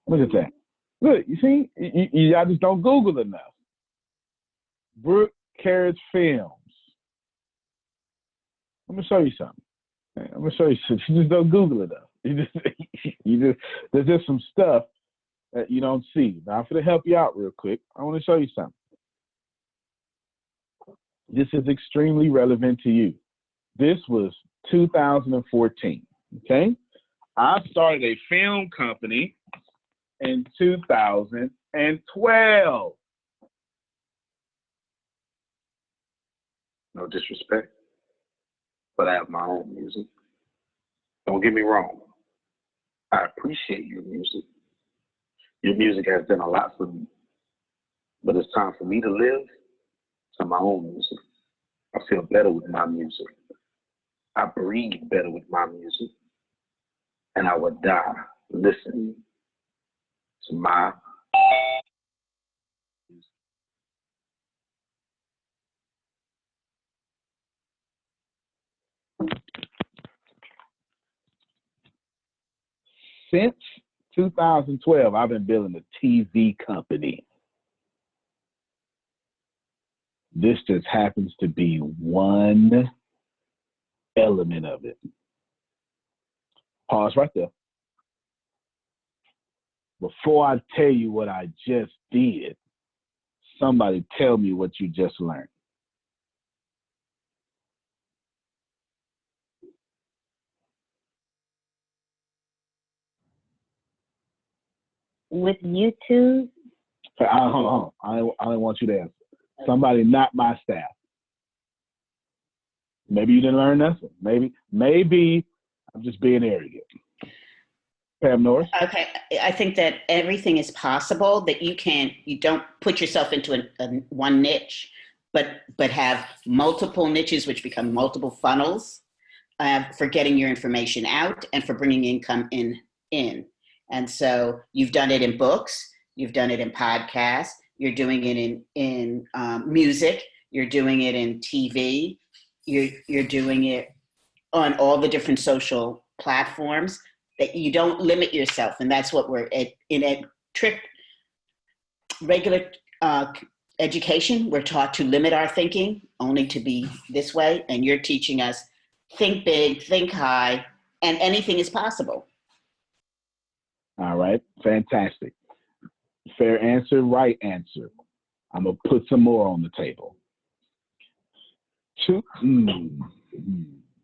Look at that. Look, you see? Y'all just don't Google enough. Brooke Carriage Films. I'm going to show you something. I'm going to show you something. You just don't Google enough. There's just some stuff that you don't see. Now, I'm going to help you out real quick. I want to show you something. This is extremely relevant to you. This was 2014, okay? I started a film company in 2012. No disrespect, but I have my own music. Don't get me wrong. I appreciate your music. Your music has done a lot for me. But it's time for me to live to my own music. I feel better with my music. I breathe better with my music. And I would die listening to my music. Since 2012, I've been building a TV company. This just happens to be one element of it. Pause right there. Before I tell you what I just did, somebody tell me what you just learned. With YouTube? Hold on. I don't want you to answer. Somebody not my staff. Maybe you didn't learn nothing. Maybe I'm just being arrogant. Pam Norris? Okay, I think that everything is possible, that you don't put yourself into one niche, but have multiple niches which become multiple funnels for getting your information out and for bringing income in. And so you've done it in books, you've done it in podcasts, you're doing it in music, you're doing it in TV, you're doing it on all the different social platforms, that you don't limit yourself. And that's what we're in regular education, we're taught to limit our thinking only to be this way. And you're teaching us think big, think high, and anything is possible. All right, fantastic. Fair answer, right answer. I'm gonna put some more on the table.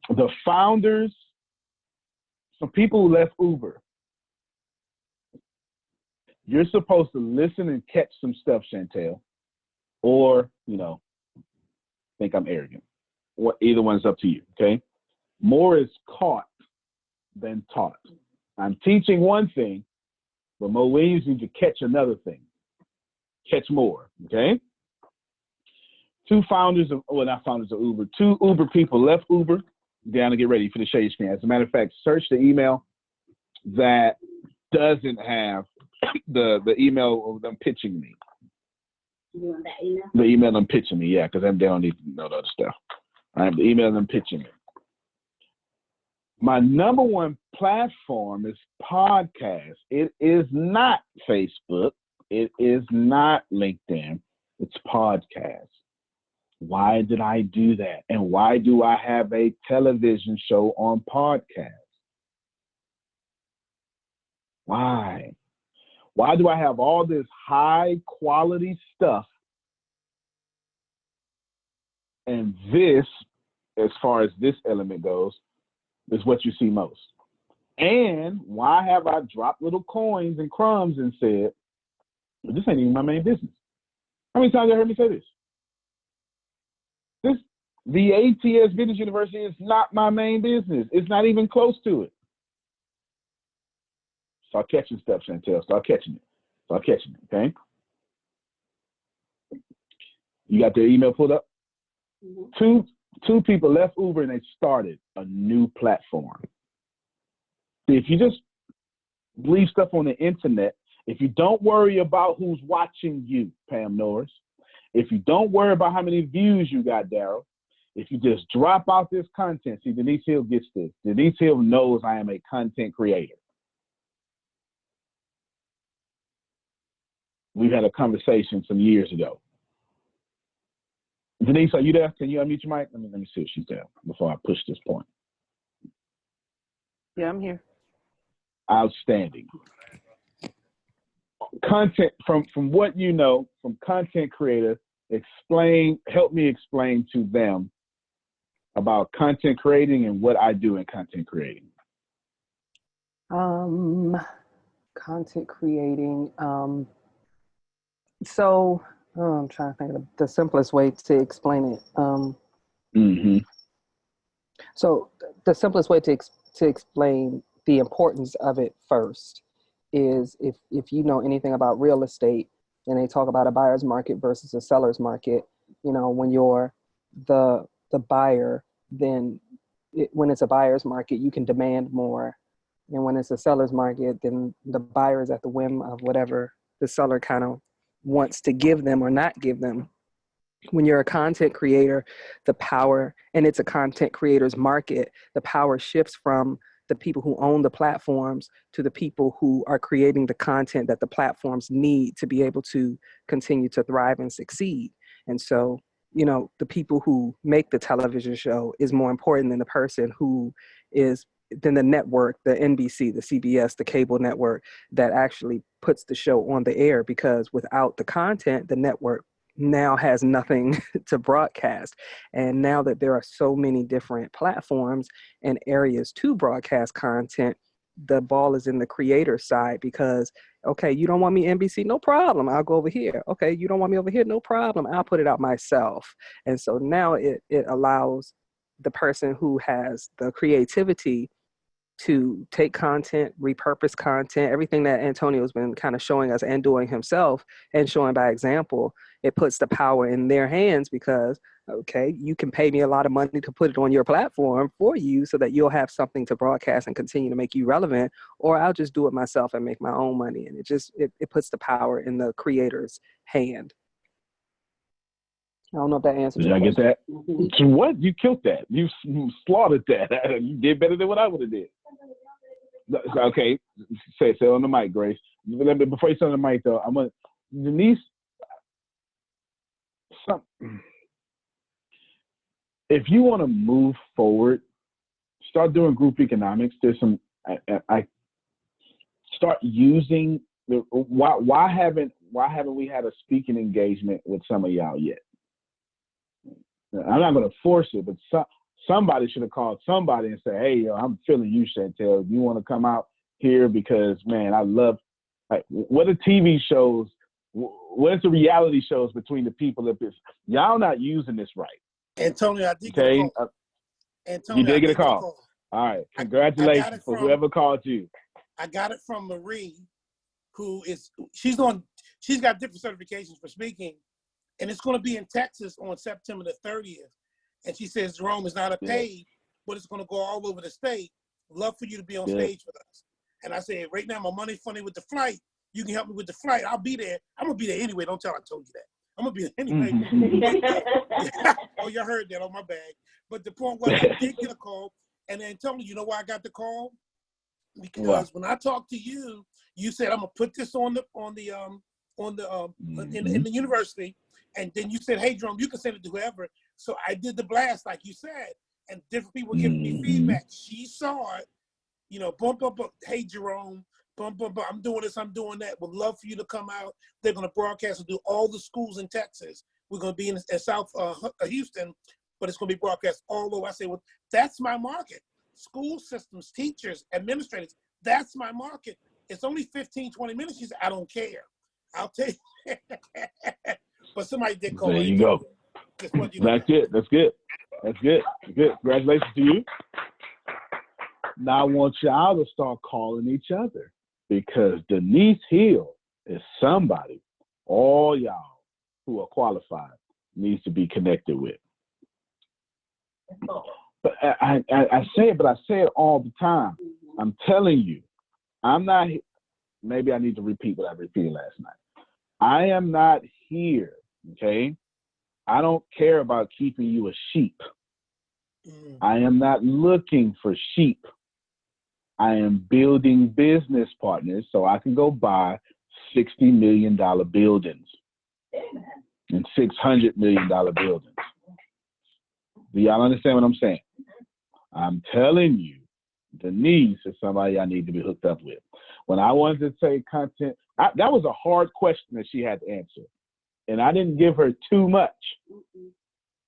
The founders, some people who left Uber. You're supposed to listen and catch some stuff, Chantel, or, think I'm arrogant. Or either one's up to you, okay? More is caught than taught. I'm teaching one thing, but Mo Williams needs to catch another thing. Catch more, okay? Not founders of Uber. 2 Uber people left Uber. Down to get ready for the share your screen. As a matter of fact, search the email that doesn't have the email of them pitching me. You want that email? The email them pitching me, yeah, because they don't need to know the other stuff. All right, the email them pitching me. My number one platform is podcast. It is not Facebook. It is not LinkedIn. It's podcast. Why did I do that? And why do I have a television show on podcast? Why? Why do I have all this high quality stuff? And this, as far as this element goes, is what you see most. And why have I dropped little coins and crumbs and said, well, this ain't even my main business? How many times have you heard me say this? The ATS Business University is not my main business. It's not even close to it. Start catching stuff, Chantel. Start catching it. Start catching it, okay? You got their email pulled up? Mm-hmm. Two people left Uber and they started a new platform. If you just leave stuff on the internet, if you don't worry about who's watching you, Pam Norris, if you don't worry about how many views you got, Daryl, if you just drop out this content, see, Denise Hill gets this. Denise Hill knows I am a content creator. We've had a conversation some years ago. Denise, are you there? Can you unmute your mic? Let me see if she's there before I push this point. Yeah, I'm here. Outstanding. Content, from what you know, from content creator, help me explain to them about content creating and what I do in content creating. Content creating. So I'm trying to think of the simplest way to explain it. So the simplest way to explain the importance of it first is if you know anything about real estate and they talk about a buyer's market versus a seller's market, when you're the buyer, then when it's a buyer's market, you can demand more. And when it's a seller's market, then the buyer is at the whim of whatever the seller kind of wants to give them or not give them. When you're a content creator, the power, and it's a content creator's market, the power shifts from the people who own the platforms to the people who are creating the content that the platforms need to be able to continue to thrive and succeed. And so, the people who make the television show is more important than the person than the network, the NBC, the CBS, the cable network that actually puts the show on the air, because without the content, the network now has nothing to broadcast. And now that there are so many different platforms and areas to broadcast content, the ball is in the creator side, because, okay, you don't want me NBC? No problem. I'll go over here. Okay, you don't want me over here? No problem. I'll put it out myself. And so now it allows the person who has the creativity to take content, repurpose content, everything that Antonio's been kind of showing us and doing himself and showing by example. It puts the power in their hands, because, okay, you can pay me a lot of money to put it on your platform for you so that you'll have something to broadcast and continue to make you relevant, or I'll just do it myself and make my own money. And it puts the power in the creator's hand. I don't know if that answers your question. Did I get that? What? You killed that. You slaughtered that. You did better than what I would have did. Okay, say on the mic, Grace. Before you say on the mic, though, I'm gonna Denise. If you want to move forward, start doing group economics. There's some. I start using the. Why haven't we had a speaking engagement with some of y'all yet? I'm not going to force it, but somebody should have called somebody and said, "Hey, I'm feeling you, Chantel. You want to come out here? Because, man, I love, what are TV shows? What's the reality shows between the people? If it's, y'all not using this right." Antonio, I did get a call. Antonio, you did get a call. All right. Congratulations for whoever called you. I got it from Marie, she's got different certifications for speaking. And it's going to be in Texas on September the 30th. And she says, Jerome, is not a paid, but it's going to go all over the state. Love for you to be on stage with us. And I said, right now, my money's funny with the flight. You can help me with the flight. I'll be there. I'm going to be there anyway. Don't tell I told you that. I'm going to be there anyway. Oh, you heard that on my bag. But the point was, I did get a call. And then Tony, you know why I got the call? Because Wow. when I talked to you, you said I'm gonna put this in the university, and then you said, "Hey, Jerome, you can send it to whoever." So I did the blast like you said, and different people were giving me feedback. She saw it, you know, bump. Hey, Jerome, bump. I'm doing this. I'm doing that. Would love for you to come out. They're gonna broadcast and do all the schools in Texas. We're gonna be in South Houston, but it's gonna be broadcast all over. I say, well, that's my market. School systems, teachers, administrators, that's my market. It's only 15, 20 minutes. She said, I don't care. I'll take but somebody did call. There you go. That's it. That's good. That's good. Good. Congratulations to you. Now I want y'all to start calling each other, because Denise Hill is somebody all y'all who are qualified needs to be connected with. But I say it all the time. I'm telling you, I'm not, maybe I need to repeat what I repeated last night. I am not here, okay? I don't care about keeping you a sheep. I am not looking for sheep. I am building business partners so I can go buy $60 million buildings and $600 million buildings. Do y'all understand what I'm saying? I'm telling you, Denise is somebody I need to be hooked up with. When I wanted to say content, that was a hard question that she had to answer. And I didn't give her too much.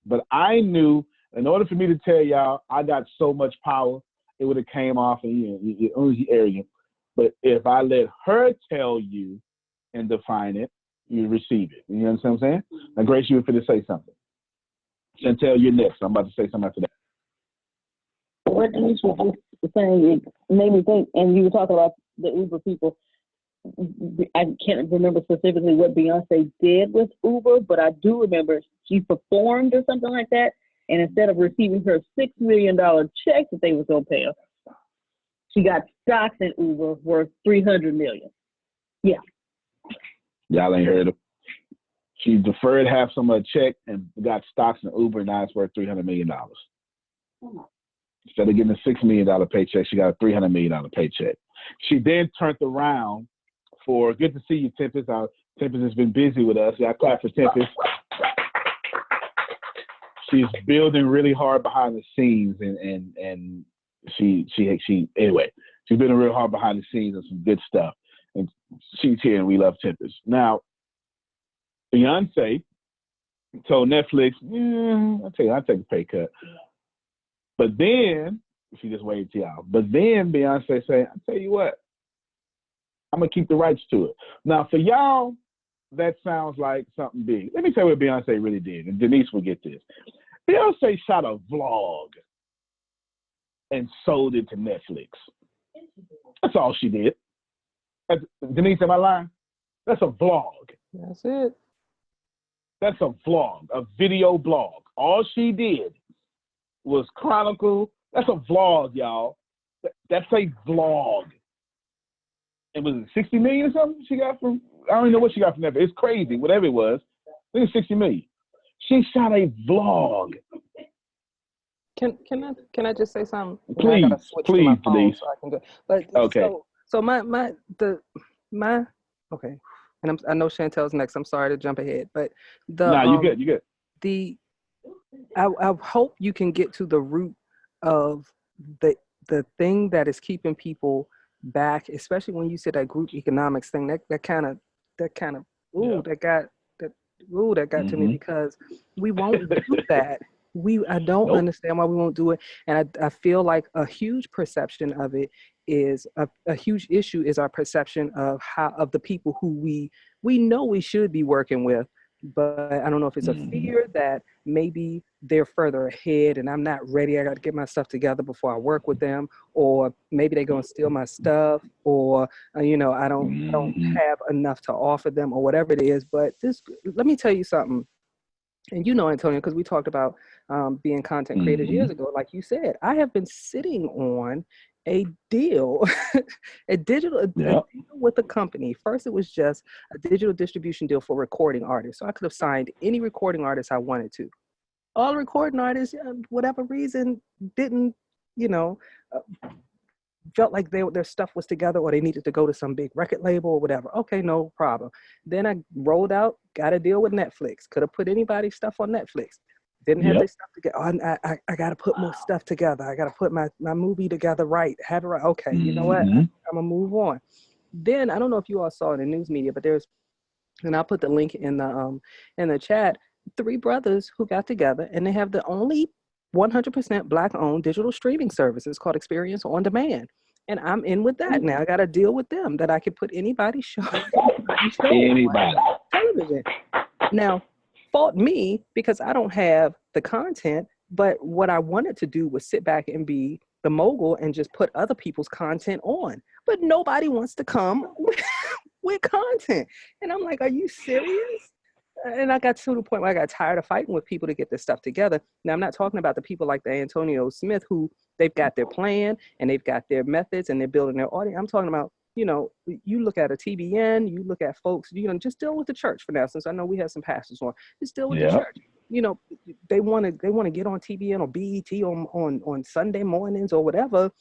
But I knew in order for me to tell y'all I got so much power, it would have came off and it was arrogant. But if I let her tell you and define it, you receive it. You understand what I'm saying? Now, Grace, you were going to say something. Chantel, you're next. I'm about to say something after that. What Denise was saying, it made me think, and you were talking about the Uber people. I can't remember specifically what Beyonce did with Uber, but I do remember she performed or something like that, and instead of receiving her $6 million check that they was going to pay her, she got stocks in Uber worth $300 million. Yeah. Y'all ain't heard of. She deferred half some of her check and got stocks in Uber, and now it's worth $300 million. Instead of getting a $6 million paycheck, she got a $300 million paycheck. She then turned around for, good to see you, Tempest. Tempest has been busy with us. I clap for Tempest. She's building really hard behind the scenes, and she anyway, she's been real hard behind the scenes and some good stuff. And she's here, and we love Tempest. Now, Beyonce told Netflix, I'll take a pay cut. But then, she just waited to y'all. But then Beyonce said, I'll tell you what, I'm going to keep the rights to it. Now, for y'all, that sounds like something big. Let me tell you what Beyonce really did, and Denise will get this. Beyonce shot a vlog and sold it to Netflix. That's all she did. Denise, am I lying? That's a vlog. That's it. That's a vlog, a video blog. All she did was chronicle. That's a vlog, y'all. That's a vlog. It was 60 million or something she got from, I don't even know what she got from Netflix. It's crazy, whatever it was. I think it's 60 million. She shot a vlog. Can I just say something? Please, I gotta switch to my phone Denise. so I can go. But okay. So my okay, and I know Chantel's next. I'm sorry to jump ahead, but you good. You good. I hope you can get to the root of the thing that is keeping people back, especially when you said that group economics thing. That got to me, because we won't do that. I don't understand why we won't do it, and I feel like a huge perception of it is a huge issue is our perception of the people who we know we should be working with, but I don't know if it's a fear that maybe they're further ahead and I'm not ready. I got to get my stuff together before I work with them, or maybe they're going to steal my stuff, or I don't have enough to offer them, or whatever it is. But let me tell you something. And Antonio, because we talked about being content creators years ago, like you said, I have been sitting on a deal, a deal with a company. First, it was just a digital distribution deal for recording artists. So I could have signed any recording artist I wanted to. All recording artists, whatever reason, didn't you know, felt like their stuff was together or they needed to go to some big record label or whatever. Okay, no problem. Then I rolled out, got to deal with Netflix. Could have put anybody's stuff on Netflix. Didn't have their stuff together. Oh, I got to put more stuff together. I got to put my movie together right. Have it right. Okay, you know what? I'm going to move on. Then, I don't know if you all saw it in news media, but there's, and I'll put the link in the chat, 3 brothers who got together and they have the only 100% Black-owned digital streaming service. It's called Experience On Demand. And I'm in with that now. I got to deal with them that I can put anybody's show Anybody. on television. Now, fault me because I don't have the content, but what I wanted to do was sit back and be the mogul and just put other people's content on. But nobody wants to come with content. And I'm like, are you serious? And I got to the point where I got tired of fighting with people to get this stuff together. Now, I'm not talking about the people like the Antonio Smith who they've got their plan and they've got their methods and they're building their audience. I'm talking about, you know, you look at a TBN, you look at folks, you know, just deal with the church for now, since I know we have some pastors on. Just deal with the church. You know, they want to get on TBN or BET on Sunday mornings or whatever.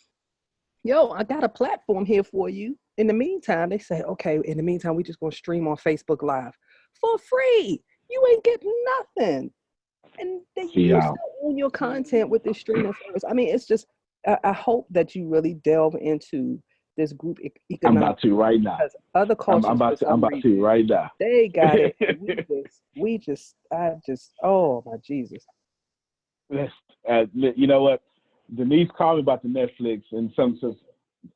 Yo, I got a platform here for you. In the meantime, they say, okay, in the meantime, we just going to stream on Facebook Live for free. You ain't getting nothing. And they you still own your content with this streaming service. I mean, it's just, I hope that you really delve into this group economics. I'm about to right now. Other cultures, I'm about to right now. They got it. Oh my Jesus. You know what? Denise called me about the Netflix and some.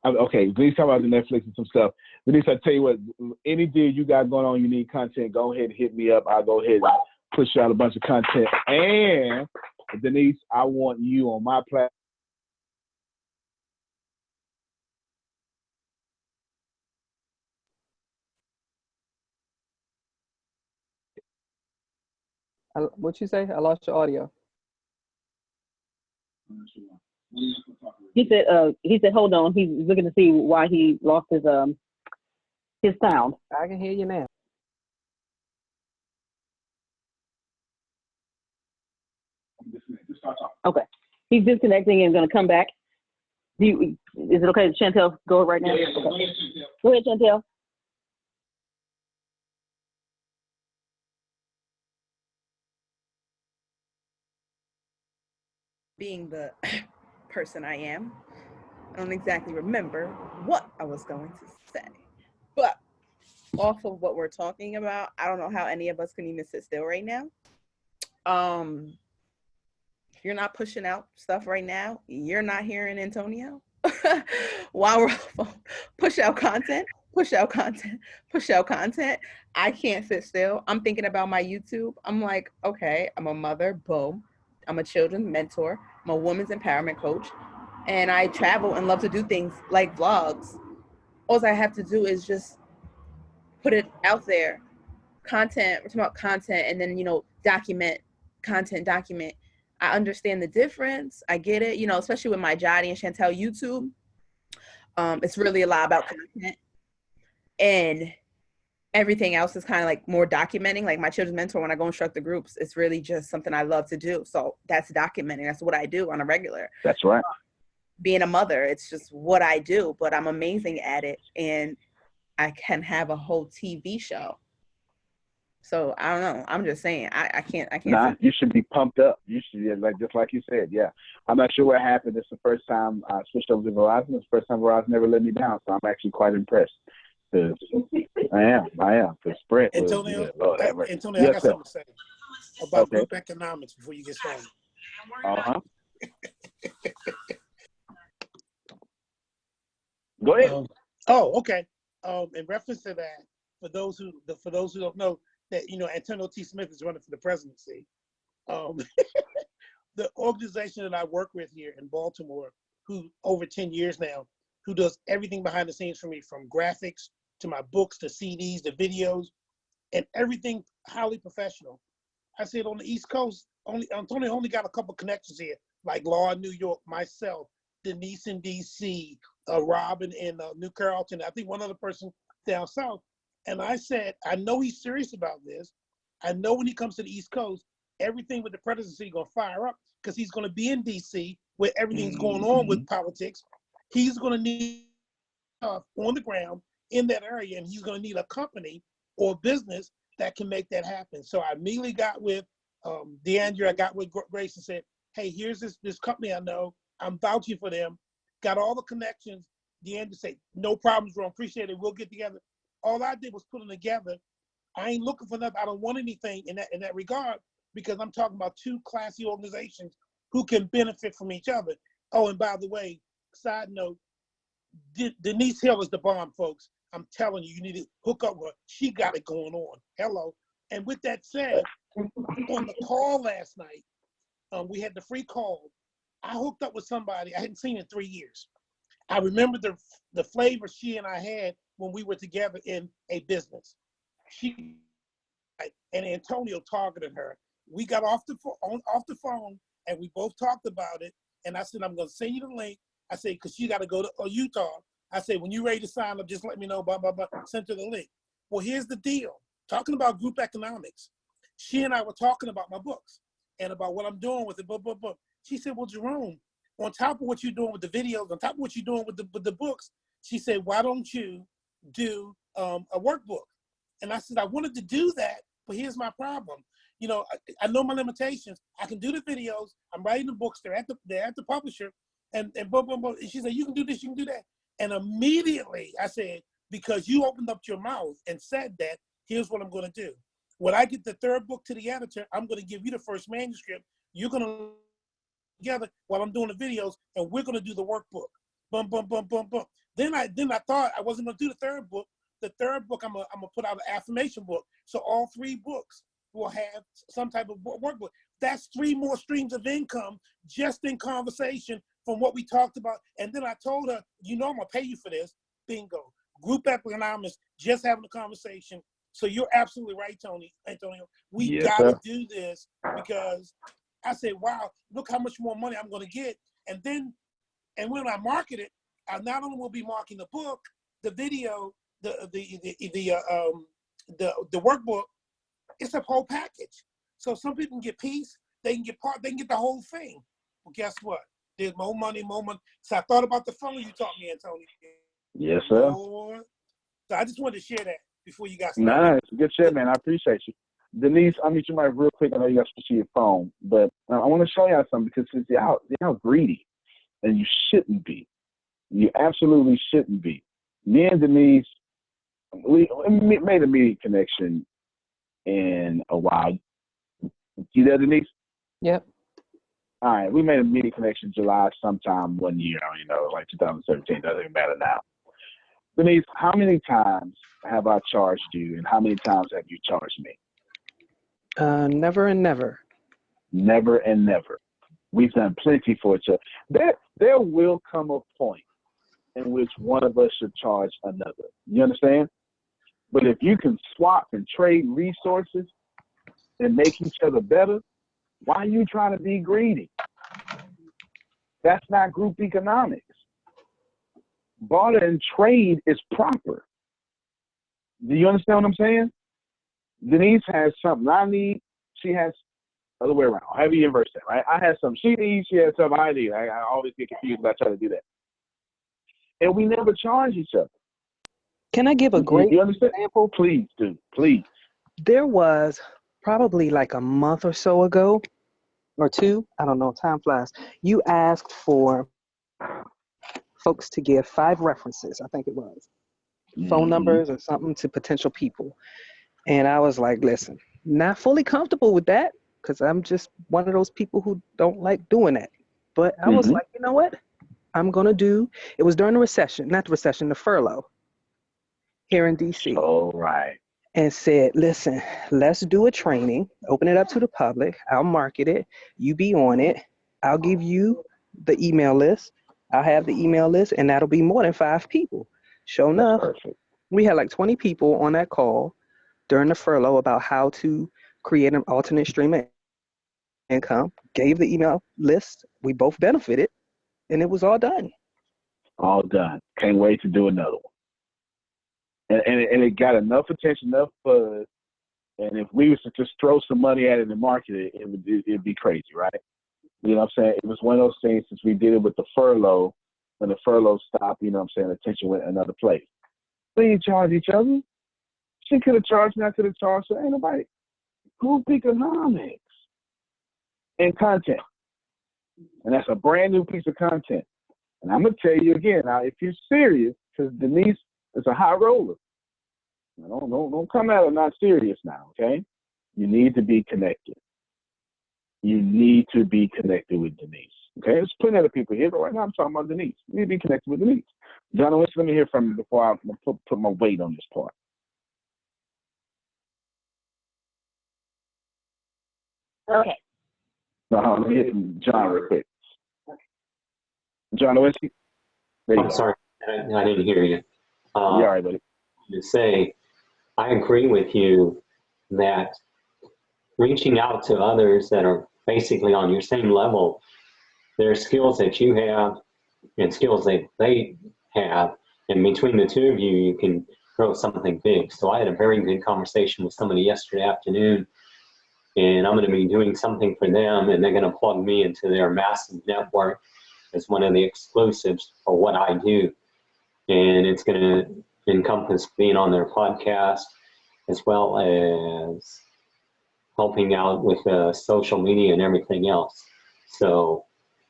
Okay, Denise talking about the Netflix and some stuff. Denise, I tell you what, any deal you got going on, you need content, go ahead and hit me up. I'll go ahead and push out a bunch of content. And Denise, I want you on my platform. What you say? I lost your audio. He said, hold on. He's looking to see why he lost his sound. I can hear you now. Okay. He's disconnecting and going to come back. Is it okay, Chantel, go right now? Okay. Go ahead, Chantel. Being the person I am, I don't exactly remember what I was going to say. But off of what we're talking about, I don't know how any of us can even sit still right now. If you're not pushing out stuff right now, you're not hearing Antonio. While we're push out content. I can't sit still. I'm thinking about my YouTube. I'm like, okay, I'm a mother, boom. I'm a children's mentor. I'm a women's empowerment coach. And I travel and love to do things like vlogs. All I have to do is just put it out there. Content, we're talking about content, and then, document. I understand the difference. I get it, especially with my Jody and Chantel YouTube. It's really a lot about content. And everything else is kind of like more documenting. Like my children's mentor, when I go instruct the groups, it's really just something I love to do. So that's documenting. That's what I do on a regular. That's right. Being a mother, it's just what I do, but I'm amazing at it. And I can have a whole TV show. So I don't know. I'm just saying, I can't. Nah, you should be pumped up. You should, just like you said. Yeah, I'm not sure what happened. It's the first time I switched over to Verizon. It's the first time Verizon never let me down. So I'm actually quite impressed. I am. The spread. Antonio, Antonio, yes, I got something to say about group economics before you get started. Go ahead. Okay. In reference to that, for those who don't know, that Antonio T. Smith is running for the presidency. The organization that I work with here in Baltimore, who over 10 years now, who does everything behind the scenes for me, from graphics to my books to CDs to videos, and everything highly professional. I said on the East Coast, Antonio only got a couple connections here, like Law in New York, myself, Denise in DC, Robin in New Carrollton. I think one other person down south. And I said, I know he's serious about this. I know when he comes to the East Coast, everything with the presidency is going to fire up because he's going to be in DC where everything's going on with politics. He's going to need on the ground in that area, and he's going to need a company or business that can make that happen. So I immediately got with DeAndre. I got with Grace and said, hey, here's this company I know. I'm vouching for them. Got all the connections. DeAndre said, no problems, Ron. Appreciate it. We'll get together. All I did was put them together. I ain't looking for nothing. I don't want anything in that regard, because I'm talking about two classy organizations who can benefit from each other. Oh, and by the way, side note, Denise Hill is the bomb, folks. I'm telling you, you need to hook up with her. She got it going on. Hello. And with that said, on the call last night, we had the free call. I hooked up with somebody I hadn't seen in 3 years. I remember the flavor she and I had when we were together in a business. She and Antonio targeted her. We got off the phone and we both talked about it. And I said, I'm going to send you the link. I said, because you got to go to Utah. I said, when you're ready to sign up, just let me know, blah, blah, blah. Send her the link. Well, here's the deal. Talking about group economics, she and I were talking about my books and about what I'm doing with it, blah, blah, blah. She said, well, Jerome, on top of what you're doing with the videos, on top of what you're doing with the books, she said, why don't you do a workbook? And I said, I wanted to do that, but here's my problem. You know, I know my limitations. I can do the videos. I'm writing the books. They're at the publisher, and blah, blah, blah. And she said, you can do this, you can do that. And immediately I said, because you opened up your mouth and said that, here's what I'm going to do. When I get the third book to the editor, I'm going to give you the first manuscript. You're going to together while I'm doing the videos, and we're going to do the workbook. Boom, boom, boom, boom, boom. Then I thought I wasn't going to do the third book. The third book, I'm gonna put out an affirmation book. So all 3 books will have some type of workbook. That's 3 more streams of income just in conversation from what we talked about. And then I told her, you know, I'm gonna pay you for this. Bingo. Group economics, just having a conversation. So you're absolutely right, Antonio. We gotta do this, because I said, wow, look how much more money I'm gonna get. And when I market it, I not only will be marketing the book, the video, the workbook. It's a whole package. So some people can get piece, they can get part, they can get the whole thing. Well, guess what? There's more money. So I thought about the funnel you taught me, Antonio. Yes, sir. Lord. So I just wanted to share that before you got started. Nice. Good shit, man. I appreciate you. Denise, I'll meet you mic real quick. I know you got to see your phone, but I want to show y'all something, because y'all greedy, and you shouldn't be. You absolutely shouldn't be. Me and Denise, we made a media connection in a while. You there, Denise? Yep. All right, we made a media connection July sometime one year, you know, like 2017, doesn't even matter now. Denise, how many times have I charged you, and how many times have you charged me? Never and never. Never and never. We've done plenty for each other. There will come a point in which one of us should charge another. You understand? But if you can swap and trade resources and make each other better, why are you trying to be greedy? That's not group economics. Barter and trade is proper. Do you understand what I'm saying? Denise has something I need. She has other way around. Have you inverse that, right? I have something she needs. She has something I need. I always get confused when I try to do that. And we never charge each other. Can I give a great example? Please do. Please. There was probably like a month or so ago, or 2, I don't know, time flies. You asked for folks to give 5 references, I think it was. Phone numbers or something to potential people. And I was like, listen, not fully comfortable with that, because I'm just one of those people who don't like doing that. But I was like, you know what? I'm going to do, it was during the recession, not the recession, the furlough here in DC. Oh, right. And said, listen, let's do a training, open it up to the public. I'll market it. You be on it. I'll give you the email list. I'll have the email list, and that'll be more than 5 people. Sure enough, we had like 20 people on that call during the furlough about how to create an alternate stream of income. Gave the email list. We both benefited, and it was all done. All done. Can't wait to do another one. And it got enough attention, enough buzz. And if we was to just throw some money at it and market it, it'd be crazy, right? You know what I'm saying? It was one of those things since we did it with the furlough. When the furlough stopped, you know what I'm saying, attention went another place. We didn't charge each other. She could have charged me, I could have charged her. Ain't nobody. Group economics and content. And that's a brand new piece of content. And I'm going to tell you again, now, if you're serious, because Denise is a high roller. Don't come at her not serious now, okay? You need to be connected. You need to be connected with Denise. Okay, there's plenty of other people here, but right now I'm talking about Denise. You need to be connected with Denise. John, let me hear from you before I put my weight on this part. Okay. Let me hit John real quick. John Lewinsky? I'm sorry, I didn't hear you. You all right, buddy? To say, I agree with you that reaching out to others that are basically on your same level, there are skills that you have and skills that they have, and between the two of you, you can grow something big. So I had a very good conversation with somebody yesterday afternoon, and I'm going to be doing something for them, and they're going to plug me into their massive network as one of the exclusives for what I do. And it's going to encompass being on their podcast as well as helping out with social media and everything else. So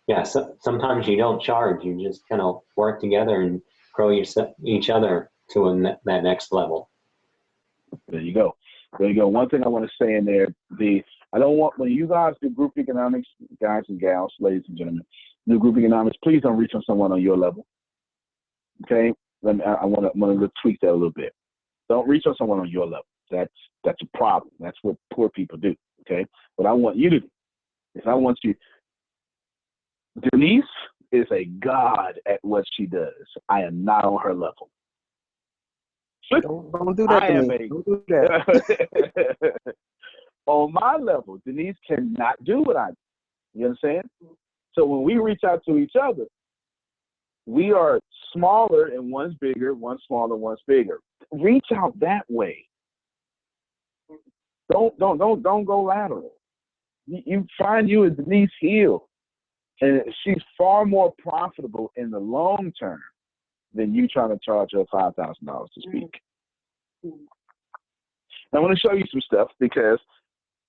yeah, sometimes you don't charge, you just kind of work together and grow each other to that next level. There you go. There you go. One thing I want to say in there, I don't want, when you guys do group economics, guys and gals, ladies and gentlemen, do group economics, please don't reach on someone on your level. Okay? I want to tweak that a little bit. Don't reach on someone on your level. That's a problem. That's what poor people do. Okay? What I want you to do is Denise is a god at what she does. I am not on her level. Don't do that to me. Don't do that. On my level, Denise cannot do what I do. You understand? So when we reach out to each other, we are smaller and one's bigger, one's smaller, one's bigger. Reach out that way. Don't go lateral. You find you and Denise Hill, and she's far more profitable in the long term than you trying to charge her $5,000 to speak. I want to show you some stuff because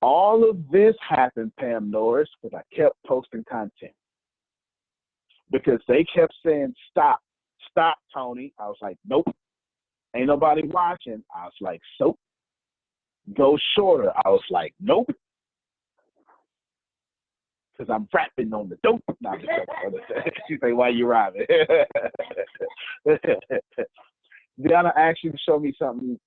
all of this happened, Pam Norris, because I kept posting content. Because they kept saying, stop, Tony. I was like, nope. Ain't nobody watching. I was like, soap. Go shorter. I was like, nope. Because I'm rapping on the dope. Now, she say, why you rhyming? Deanna asked you to show me something.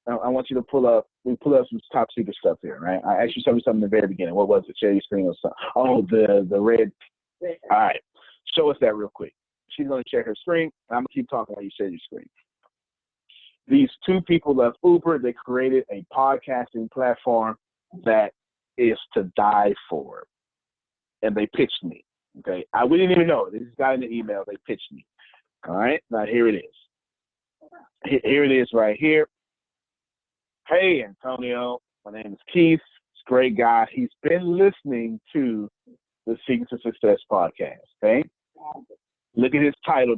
I want you to pull up some top secret stuff here, right? I asked you to show me something in the very beginning. What was it? Share your screen or something? Oh, the red. All right. Show us that real quick. She's going to share her screen. I'm going to keep talking while you share your screen. These two people left Uber. They created a podcasting platform that is to die for. And they pitched me. Okay. We didn't even know. They just got in the email. They pitched me. All right. Now here it is. Here it is right here. Hey, Antonio. My name is Keith. He's a great guy. He's been listening to the Secrets of Success podcast. Okay. Look at his title.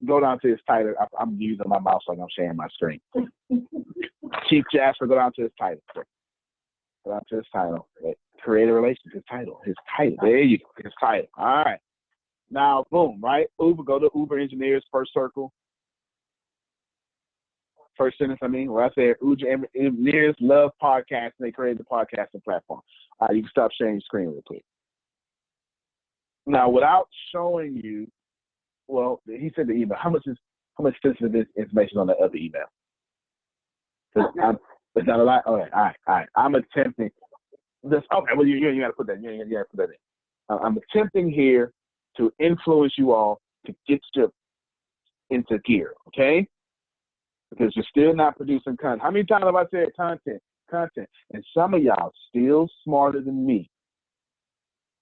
Go down to his title. I'm using my mouse like I'm sharing my screen. Chief Jasper, go down to his title. Go down to his title. Create a relationship. His title. There you go. His title. All right. Now, boom, right? Go to Uber Engineers, first circle. First sentence, where I said Uber Engineers love podcasts, and they created the podcasting platform. All right, you can stop sharing your screen real quick. Now, without showing you, well, he said the email. How much sensitive information on the other email? It's not a lot. Okay, all right. I'm attempting this. Okay, well, you got to put that. You got to put that in. I'm attempting here to influence you all to get you into gear. Okay, because you're still not producing content. How many times have I said content? And some of y'all still smarter than me.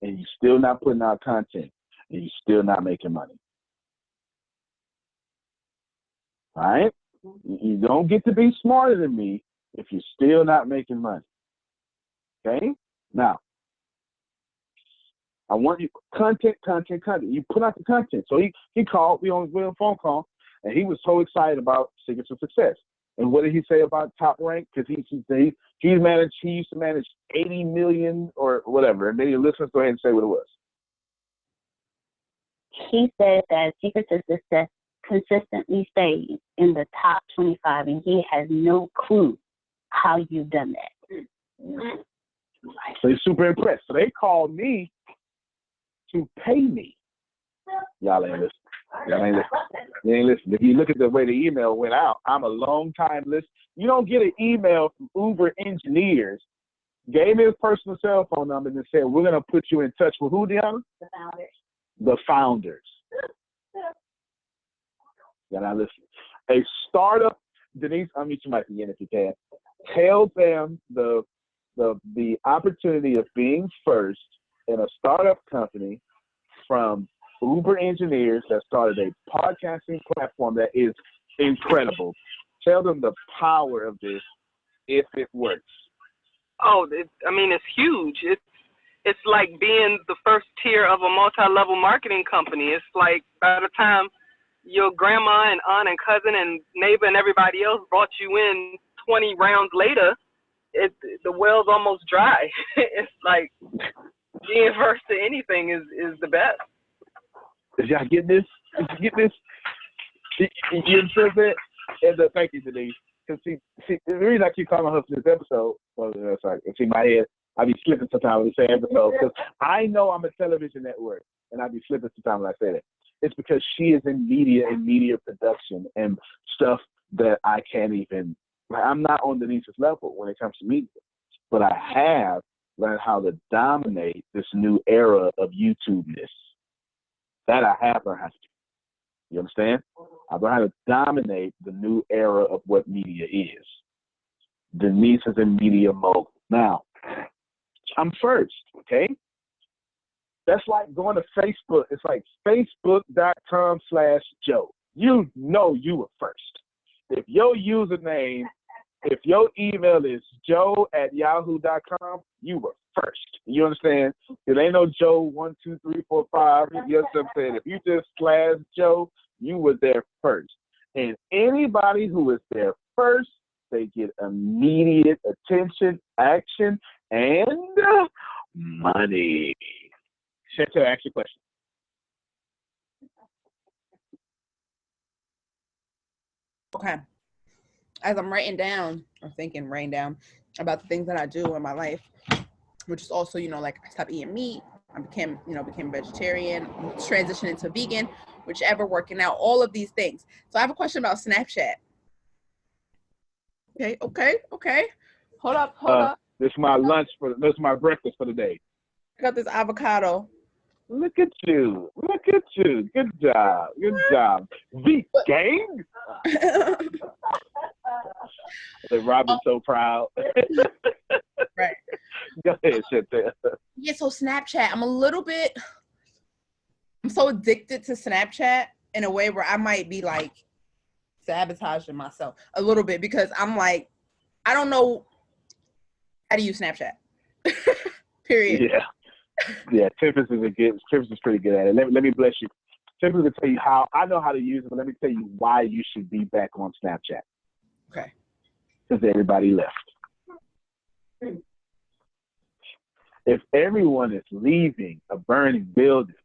And you're still not putting out content, and you're still not making money. All right? You don't get to be smarter than me if you're still not making money. Okay? Now, I want you content. You put out the content. So he called. We on a phone call, and he was so excited about Secrets of Success. And what did he say about Top Rank? Because he used to manage 80 million or whatever. And then your listeners go ahead and say what it was. He said that Secrets of Success consistently stays in the top 25, and he has no clue how you've done that. So he's super impressed. So they called me to pay me. Y'all ain't listening. You ain't listening. If you look at the way the email went out, I'm a long time listener. You don't get an email from Uber engineers, gave me his personal cell phone number and said, we're going to put you in touch with who, Deanna? The founders. The founders. Y'all not listening. A startup, Denise, unmute your mic again if you can. Tell them the opportunity of being first in a startup company from Uber engineers that started a podcasting platform that is incredible. Tell them the power of this if it works. Oh, it's huge. It's like being the first tier of a multi-level marketing company. It's like by the time your grandma and aunt and cousin and neighbor and everybody else brought you in 20 rounds later, the well's almost dry. It's like being first to anything is the best. Did y'all get this? Did you get this? You understand that? And thank you, Denise. Because see, the reason I keep calling her for this episode, see my head, I be slipping sometimes when I say episode, because I know I'm a television network, and I be slipping sometimes when I say that. It's because she is in media production and stuff that I can't even, I'm not on Denise's level when it comes to media, but I have learned how to dominate this new era of YouTube-ness. That I have learned how to do. You understand? I've learned how to dominate the new era of what media is. Denise is in media mode. Now, I'm first, okay? That's like going to Facebook. It's like facebook.com/Joe. You know you were first. If your username, if your email is joe@yahoo.com, you were first. You understand? It ain't no Joe 1, 2, 3, 4, 5. You know what I'm saying? If you just /Joe, you were there first. And anybody who is there first, they get immediate attention, action, and money. Chantel, ask your question. Okay. As I'm writing down about the things that I do in my life, which is also, like I stopped eating meat. I became vegetarian, transitioned into vegan, whichever, working out, all of these things. So I have a question about Snapchat. Okay. Hold up. This is my breakfast for the day. I got this avocado. Look at you. Good job. V gang. Robin's so proud. Right. Go ahead, Chantel. Yeah, so Snapchat, I'm so addicted to Snapchat in a way where I might be like sabotaging myself a little bit, because I'm like, I don't know how to use Snapchat. Period. Yeah. Tempest is pretty good at it. Let me bless you. Tempest will tell you how I know how to use it, but let me tell you why you should be back on Snapchat. Okay. Because everybody left. If everyone is leaving a burning building,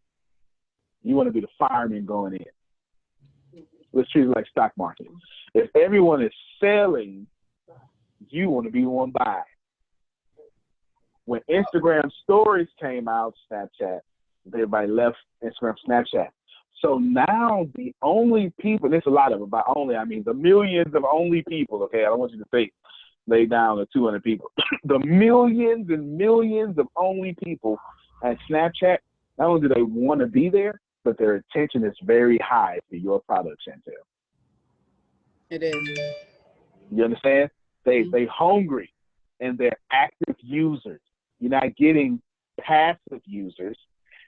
you want to be the fireman going in. Let's treat it like stock market. If everyone is selling, you want to be one buying. When Instagram stories came out, Snapchat, everybody left Instagram, Snapchat. So now the only people, there's a lot of them, by only, I mean the millions of only people, okay? I don't want you to think lay down to 200 people. The millions and millions of only people at Snapchat, not only do they want to be there, but their attention is very high for your product, Chantel. It is. You understand? They hungry, and they're active users. You're not getting passive users.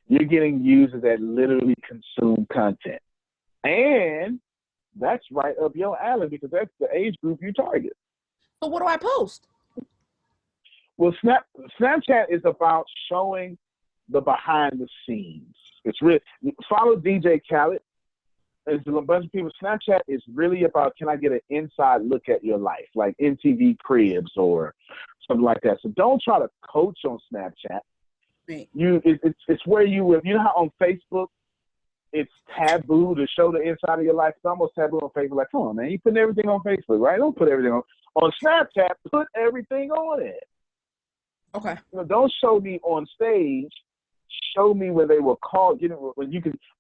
You're getting users that literally consume content. And that's right up your alley, because that's the age group you target. So what do I post? Well, Snapchat is about showing the behind the scenes. It's really, follow DJ Khaled. There's a bunch of people. Snapchat is really about, can I get an inside look at your life, like MTV Cribs or something like that. So don't try to coach on Snapchat. Right. It's where you know how on Facebook it's taboo to show the inside of your life. It's almost taboo on Facebook. Like, come on, man, you putting everything on Facebook, right? Don't put everything on. On Snapchat, put everything on it. Okay. You know, don't show me on stage. Show me when they were called. You know, when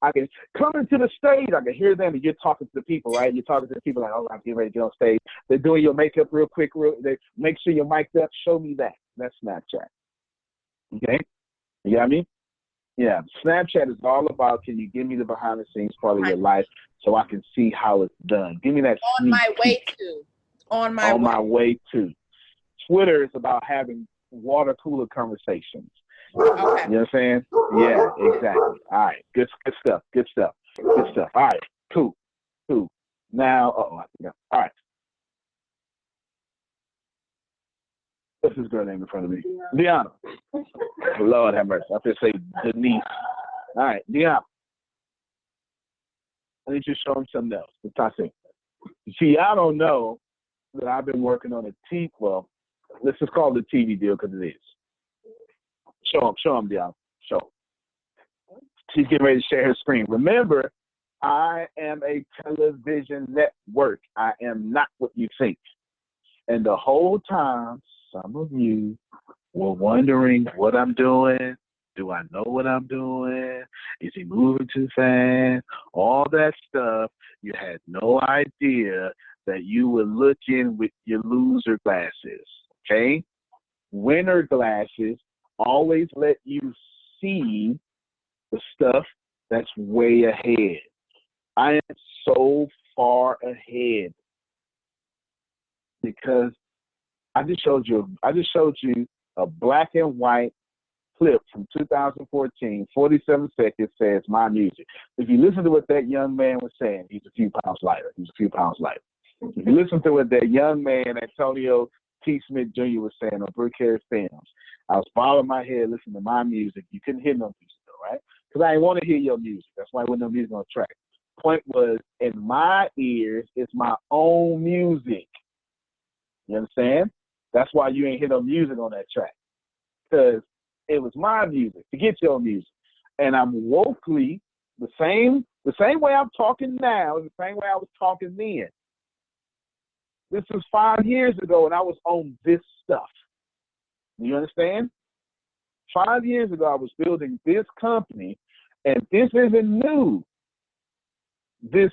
I can come into the stage. I can hear them, and you're talking to the people, right? You're talking to the people like, oh, I'm getting ready to get on stage. They're doing your makeup real quick. They make sure you're mic'd up. Show me that. That's Snapchat. Okay, you got me? Yeah. Snapchat is all about, can you give me the behind the scenes part of your life so I can see how it's done? Give me that. On my way to. On my way to. Twitter is about having water cooler conversations. Okay. You know what I'm saying? Yeah, exactly. All right. Good stuff. All right. Cool. Now, I forgot. All right. What's this girl name in front of me? Deanna. Lord have mercy. I have to say Denise. All right, Deanna. I need you to show them something else. See, I don't know that I've been working on a TV. Well, let's just call it a TV deal because it is. Show them, Deanna. Show them. She's getting ready to share her screen. Remember, I am a television network. I am not what you think. And the whole time, some of you were wondering what I'm doing. Do I know what I'm doing? Is he moving too fast? All that stuff. You had no idea that you were looking with your loser glasses, okay? Winner glasses always let you see the stuff that's way ahead. I am so far ahead because I just showed you a black and white clip from 2014, 47 seconds, says my music. If you listen to what that young man was saying, he's a few pounds lighter. If you listen to what that young man, Antonio T. Smith Jr. was saying on Brookhaven Films, I was bobbing my head listening to my music. You couldn't hear no music though, right? Because I didn't want to hear your music. That's why I wasn't no music on the track. Point was, in my ears, it's my own music. You understand? That's why you ain't hear no music on that track. Because it was my music, to get your music. And I'm wokely, the same way I'm talking now is the same way I was talking then. This was 5 years ago, and I was on this stuff. You understand? 5 years ago, I was building this company, and this isn't new. This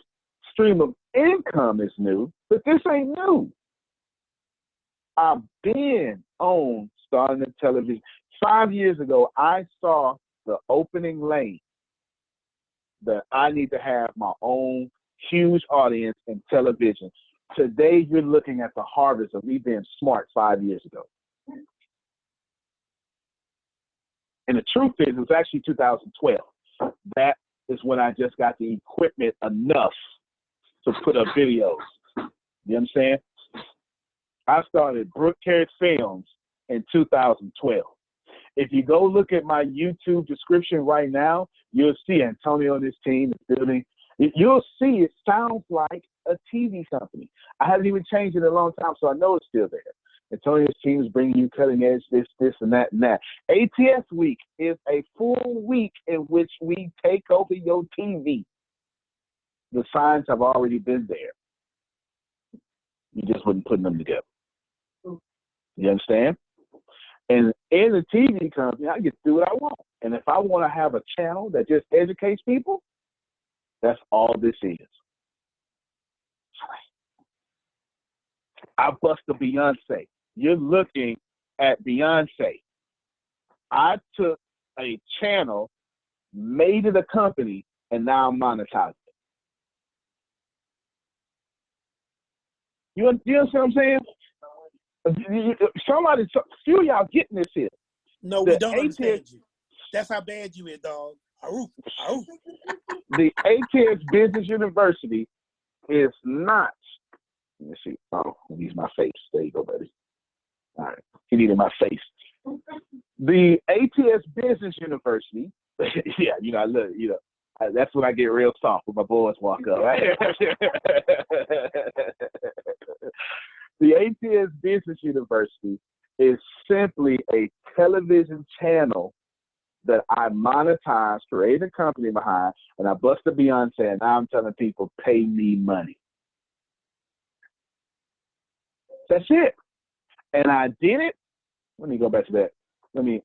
stream of income is new, but this ain't new. I've been on starting in television. 5 years ago, I saw the opening lane that I need to have my own huge audience in television. Today, you're looking at the harvest of me being smart 5 years ago. And the truth is, it was actually 2012. That is when I just got the equipment enough to put up videos. You understand? I started Brookhaven Films in 2012. If you go look at my YouTube description right now, you'll see Antonio and his team is building. You'll see it sounds like a TV company. I haven't even changed it in a long time, so I know it's still there. Antonio's team is bringing you cutting edge, this, and that, and that. ATS Week is a full week in which we take over your TV. The signs have already been there. You just wasn't putting them together. You understand? And in the TV company, I get to do what I want. And if I want to have a channel that just educates people, that's all this is. I bust a Beyonce. You're looking at Beyonce. I took a channel, made it a company, and now I'm monetizing it. You understand what I'm saying? Few of y'all getting this here. No, we don't understand you. That's how bad you is, dog. The ATS Business University is not. Let me see. Oh, he needs my face. There you go, buddy. All right. He needed my face. The ATS Business University. Yeah, you know, I look, you know, that's when I get real soft when my boys walk up. Right? The ATS Business University is simply a television channel that I monetize, create a company behind, and I bust a Beyonce, and now I'm telling people, pay me money. That's it. And I did it. Let me go back to that. Let me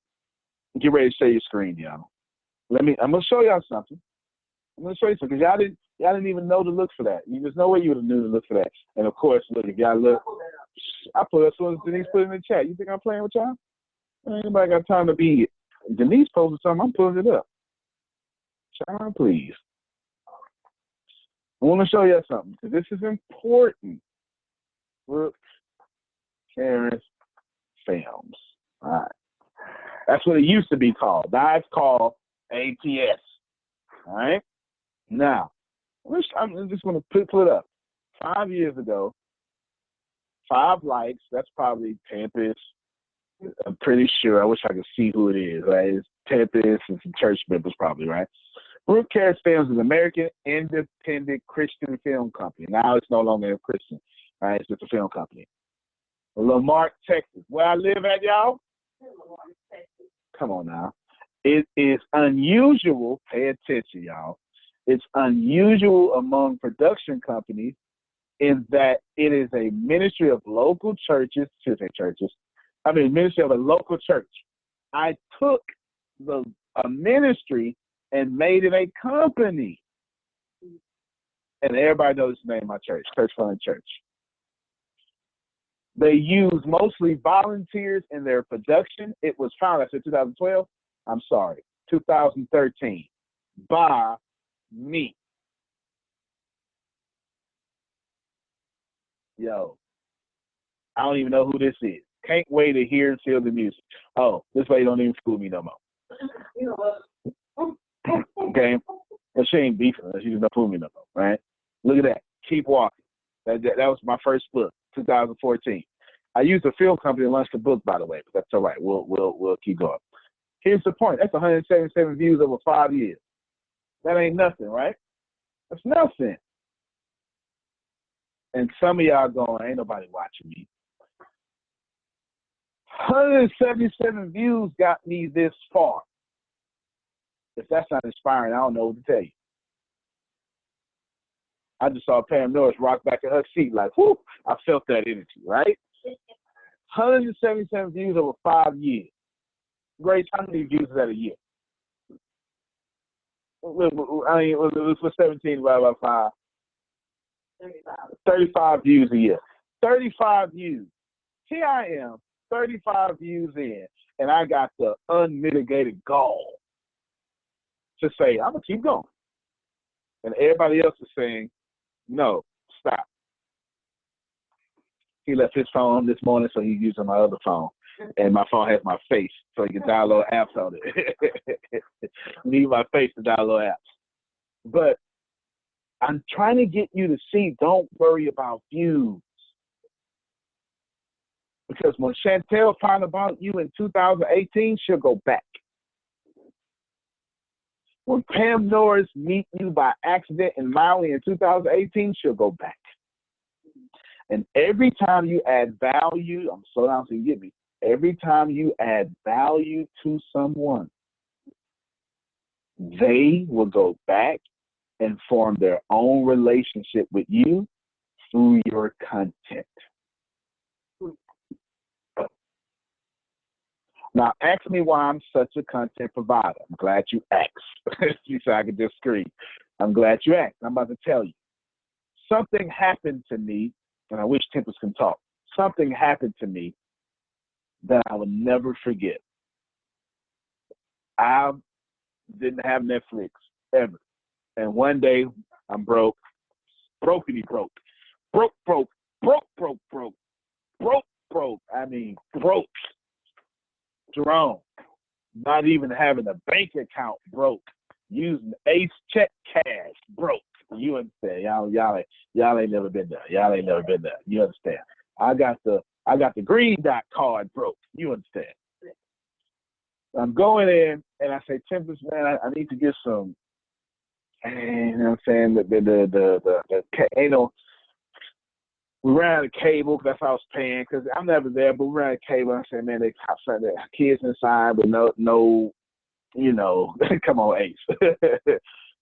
get ready to share your screen, y'all. I'm gonna show y'all something. I'm gonna show you something because y'all didn't even know to look for that. There's no way you would have knew to look for that. And of course, look, if y'all look, I put it as soon as Denise put it in the chat. You think I'm playing with y'all? Ain't nobody got time to be. Denise posted something. I'm pulling it up. Child, please. I want to show you something because this is important. Look, Karen's Films. All right. That's what it used to be called. Now it's called ATS. All right. Now, I'm just going to put it up. 5 years ago, 5 likes. That's probably Tempest. I'm pretty sure. I wish I could see who it is. Right? It's Tempest and some church members, probably, right? Brooke Cares Films is an American independent Christian film company. Now it's no longer a Christian, right? It's just a film company. Lamarck, Texas. Where I live at, y'all? Come on now. It is unusual. Pay attention, y'all. It's unusual among production companies in that it is a ministry of local churches, ministry of a local church. I took a ministry and made it a company. And everybody knows the name of my church, Church Fund Church. They use mostly volunteers in their production. It was founded, I said 2012? I'm sorry, 2013, by me. Yo, I don't even know who this is. Can't wait to hear and feel the music. Oh, this lady don't even fool me no more. Okay? Well, she ain't beefing us. She just don't fool me no more, right? Look at that. Keep walking. That was my first book, 2014. I used a film company to launch the book, by the way, but that's all right. We'll keep going. Here's the point. That's 177 views over 5 years. That ain't nothing, right? That's nothing. And some of y'all going, ain't nobody watching me. 177 views got me this far. If that's not inspiring, I don't know what to tell you. I just saw Pam Norris rock back in her seat like, whoo, I felt that energy, right? 177 views over 5 years. Grace, how many views is that a year? I mean, it was 17 divided by 5. 35 views a year. 35 views. Here I am, 35 views in, and I got the unmitigated gall to say, I'm going to keep going. And everybody else is saying, no, stop. He left his phone this morning, so he's using my other phone. And my phone has my face, so he can download apps on it. Need my face to download apps. But I'm trying to get you to see, don't worry about views. Because when Chantel found about you in 2018, she'll go back. When Pam Norris meet you by accident in Maui in 2018, she'll go back. And every time you add value, I'm slow down so you get me. Every time you add value to someone, they will go back and form their own relationship with you through your content. Now, ask me why I'm such a content provider. I'm glad you asked. So I could just scream. I'm glad you asked. I'm about to tell you. Something happened to me, and I wish Tempest can talk. Something happened to me that I will never forget. I didn't have Netflix ever. And one day I'm broke. Brokety broke. Broke. I mean, broke. Jerome, not even having a bank account, broke. Using Ace check cash, broke. You understand? Y'all ain't never been there. Y'all ain't never been there. You understand? I got the green dot card, broke. You understand? I'm going in and I say, Tempest, man, I need to get some. And you know what I'm saying? You know, we ran out of cable because that's what I was paying because I'm never there, but we ran out of cable. I said, man, they outside there, kids inside with no, you know, come on, Ace.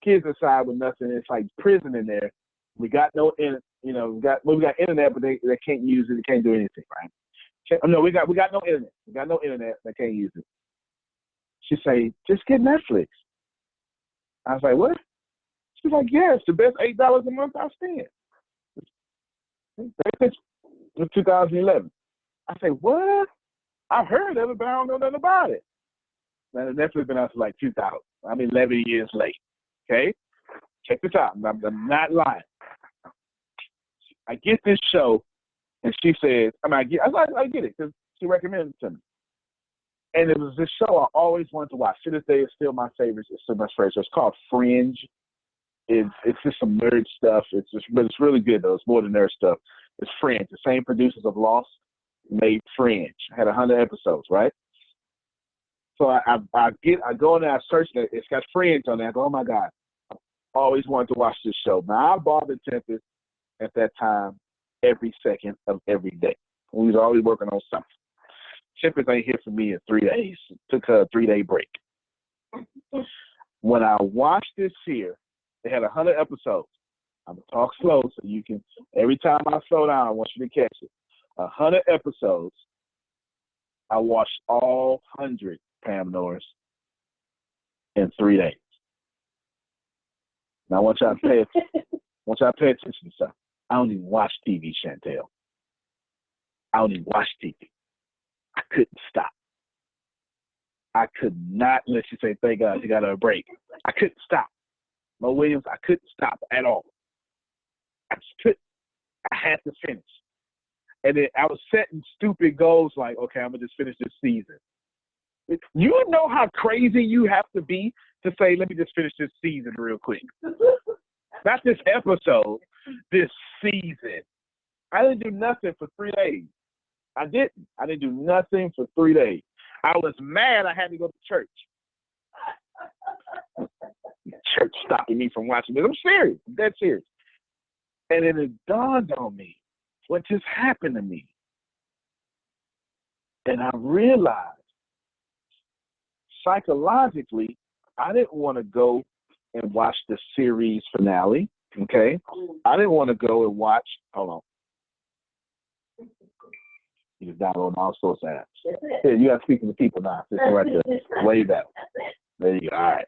Kids inside with nothing. It's like prison in there. We got no, you know, we got internet, but they can't use it. They can't do anything, right? No, we got no internet. We got no internet. They can't use it. She say, just get Netflix. I was like, what? She's like, yeah, it's the best $8 a month I spend. It's 2011. I say, what? I've heard of it, but I don't know nothing about it. Now, the Netflix been out for like 2000. I'm 11 years late. Okay? Check this out. I'm not lying. I get this show, and she says, I get it because she recommended it to me. And it was this show I always wanted to watch. To this day, it's still my favorite. It's still my favorite. So it's called Fringe. It's just some nerd stuff. But it's really good though. It's more than nerd stuff. It's Fringe. The same producers of Lost made Fringe. Had 100 episodes, right? So I go in there, I search it. It's got Fringe on there. I go, oh my God, I always wanted to watch this show. Now I bothered Tempest at that time every second of every day. We was always working on something. Tempest ain't here for me in 3 days. Took her a 3-day break. When I watched this here, they had 100 episodes. I'm gonna talk slow so you can. Every time I slow down, I want you to catch it. 100 episodes. I watched all 100 Pam Norris in 3 days. Now I want y'all to pay attention to something. I don't even watch TV, Chantel. I don't even watch TV. I couldn't stop. I could not let you say, thank God, you got a break. I couldn't stop. Mo Williams, I couldn't stop at all. I just couldn't. I had to finish. And then I was setting stupid goals like, okay, I'm going to just finish this season. You know how crazy you have to be to say, let me just finish this season real quick. Not this episode, this season. I didn't do nothing for 3 days. I didn't do nothing for 3 days. I was mad I had to go to church. Church stopping me from watching this. I'm serious. I'm dead serious. And then it dawned on me what just happened to me. And I realized psychologically, I didn't want to go and watch the series finale. Okay? I didn't want to go and watch, hold on. You just download all sorts of apps. Yeah, you got to speak to the people now. This right there. Way back. There you go. All right.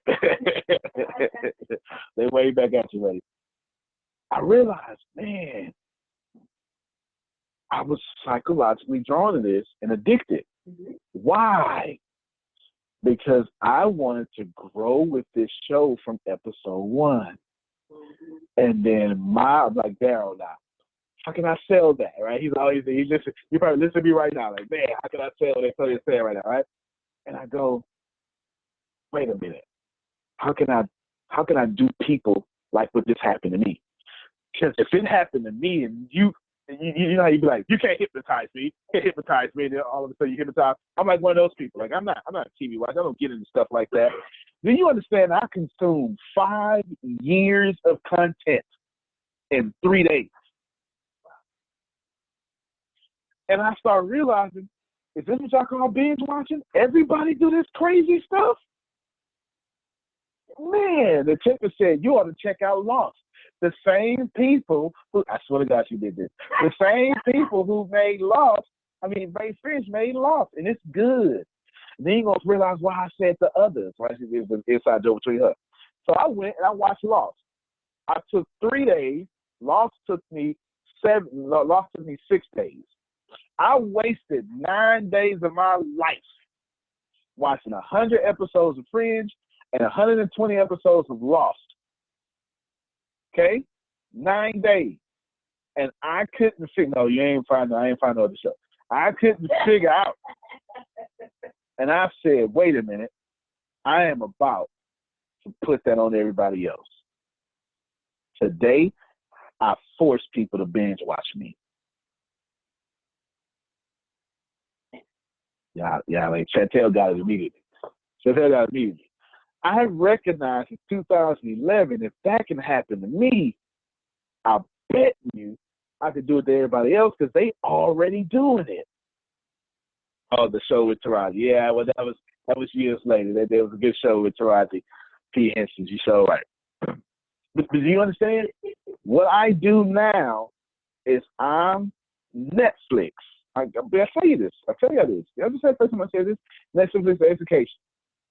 They way back at you, ready. I realized, man, I was psychologically drawn to this and addicted. Why? Because I wanted to grow with this show from episode 1. And then I'm like, Daryl now. How can I sell that, right? He's always, you probably listen to me right now, like, man, how can I sell that? So they say right now, right? And I go, wait a minute. How can I do people like what just happened to me? Because if it happened to me and you know how you'd be like, you can't hypnotize me. You can't hypnotize me. And then all of a sudden you hypnotize. I'm like one of those people. Like, I'm not a TV watcher. I don't get into stuff like that. Do you understand I consumed 5 years of content in 3 days? And I started realizing, is this what y'all call binge watching? Everybody do this crazy stuff? Man, the Tempest said, you ought to check out Lost. The same people who, I swear to God she did this, the same people who made Lost, Ray Finch made Lost, and it's good. Then you're going to realize why I said the others, right? It was an inside joke between her. So I went and I watched Lost. I took 3 days. Lost took me 6 days. I wasted 9 days of my life watching 100 episodes of Fringe and 120 episodes of Lost. Okay? 9 days. And I couldn't figure, no, I ain't find no other show. I couldn't figure out. And I said, wait a minute. I am about to put that on everybody else. Today, I force people to binge watch me. Yeah, like Chantel got it immediately. So that out immediately. I recognize in 2011, if that can happen to me, I bet you I could do it to everybody else because they already doing it. Oh, the show with Taraji. Yeah, well, that was years later. There was a good show with Taraji P. Henson. You so right. But do you understand? What I do now is I'm Netflix. I tell you this. I tell you this. The other person I say this. Netflix is education.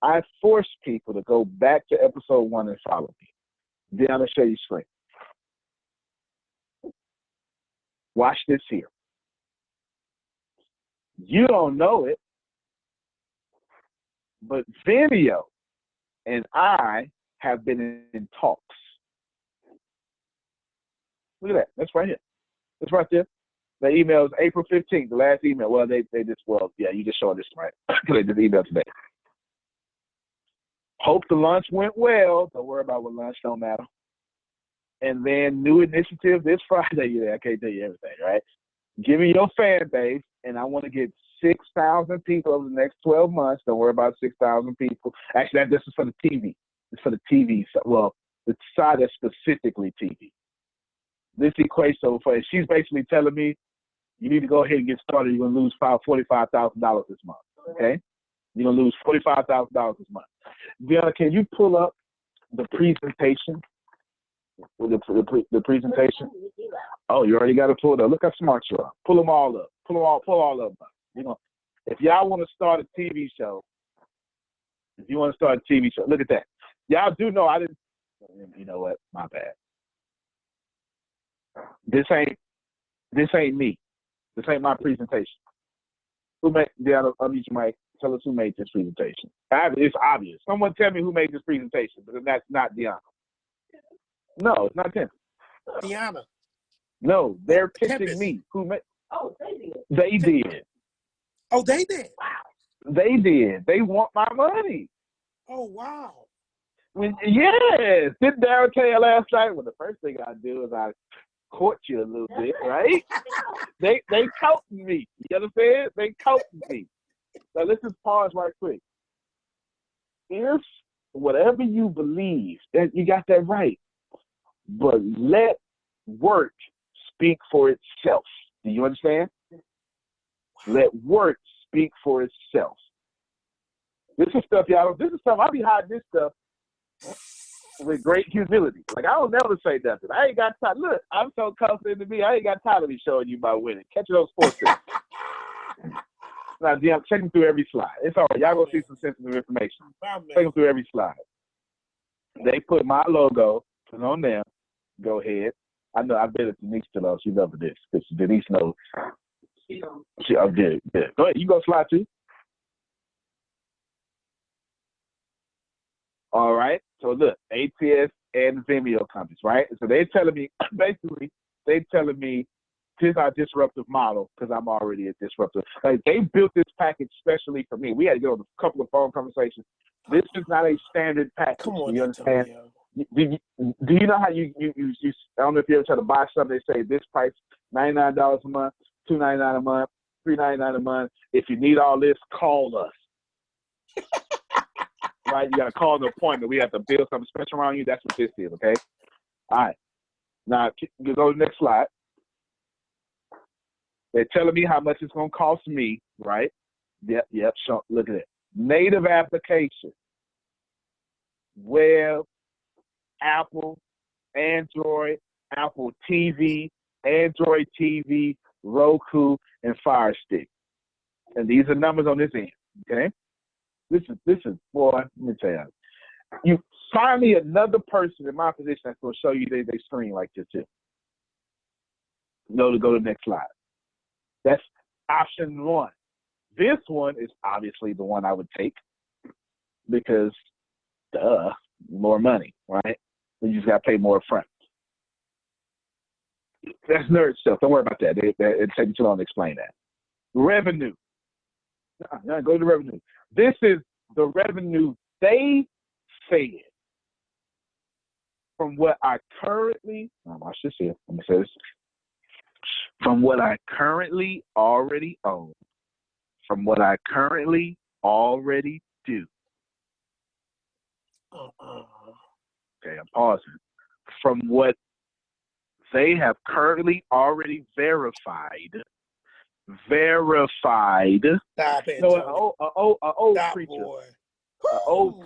I force people to go back to episode 1 and follow me. Then I'm gonna show you screen. Watch this here. You don't know it, but Vimeo and I have been in talks. Look at that. That's right here. That's right there. The email is April 15th, the last email. Well, they just, well, yeah, you just showed this, right? They just emailed today. Hope the lunch went well. Don't worry about what lunch, don't matter. And then new initiative this Friday. Yeah, I can't tell you everything, right? Give me your fan base, and I want to get 6,000 people over the next 12 months. Don't worry about 6,000 people. Actually, this is for the TV. It's for the TV. Well, the side that's specifically TV. This equates over for, she's basically telling me, you need to go ahead and get started. You're going to lose $45,000 this month, okay? You're going to lose $45,000 this month. Deanna, can you pull up the presentation? The presentation? Oh, you already got it pulled up. Look how smart you are. Pull them all up. Pull all of them up. You know, if y'all want to start a TV show, look at that. Y'all do know I didn't, you know what? My bad. This ain't me. This ain't my presentation. Who made? Yeah, I'll need you, Mike. Tell us who made this presentation. It's obvious. Someone tell me who made this presentation, but that's not Deanna. No, it's not them. Deanna. No, they're pitching me. Who made? Oh, they did. They did. Oh, they did. Wow. They did. They want my money. Oh, wow. Yes. Didn't Darryl tell you last night? Well, the first thing I do is I court you a little bit, right? they counting me. You understand? They counting me. Now let's just pause right quick. If whatever you believe, that you got that right, but let work speak for itself. Do you understand? Let work speak for itself. This is stuff, y'all. This is stuff. I be hiding this stuff with great humility. Like, I don't never say nothing. I ain't got time. Look, I'm so confident in me. I ain't got time to be showing you my winning. Catch those forces. Now, I'm checking through every slide. It's all right. Y'all gonna see some sensitive information. Take them through every slide. They put my logo, put it on there. Go ahead. I know. I bet it's Denise still on. She loves this because Denise knows. Oh, good. Go ahead. You go slide 2. All right. So look, ATS and Vimeo companies, right? So they're telling me, basically, this is our disruptive model because I'm already a disruptive. Like, they built this package specially for me. We had to get on a couple of phone conversations. This is not a standard package. Come on, you understand? Do you know how you I don't know if you ever try to buy something, they say this price $99 a month, $299 a month, $399 a month. If you need all this, call us. Right? You got to call the appointment. We have to build something special around you. That's what this is, okay? All right. Now, you go to the next slide. They're telling me how much it's going to cost me, right? Yep. So look at it. Native application. Web, Apple, Android, Apple TV, Android TV, Roku, and Fire Stick. And these are numbers on this end, okay? This is, boy, let me tell you. You find me another person in my position that's going to show you they screen like this too. Go to the next slide. That's option 1. This one is obviously the one I would take because, duh, more money, right? You just got to pay more upfront. That's nerd stuff. Don't worry about that. It takes too long to explain that. Revenue. Go to revenue. This is the revenue they said from what I currently, watch this here. Let me say this. From what I currently already own, from what I currently already do, Okay, I'm pausing. From what they have currently already verified. Stop it, No, an old Stop, preacher. boy. An old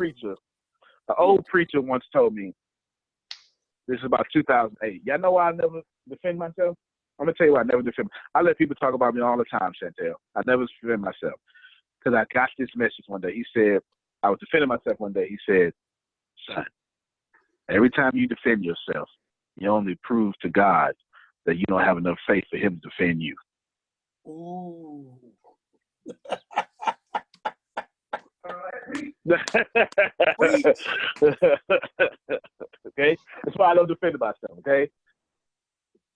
preacher once told me, this is about 2008. Y'all know why I never defend myself? I'm going to tell you why I never defend. I let people talk about me all the time, Chantel. I never defend myself. Because I got this message one day. He said, I was defending myself one day. He said, son, every time you defend yourself, you only prove to God that you don't have enough faith for him to defend you. Ooh. Okay? That's why I don't defend myself, okay?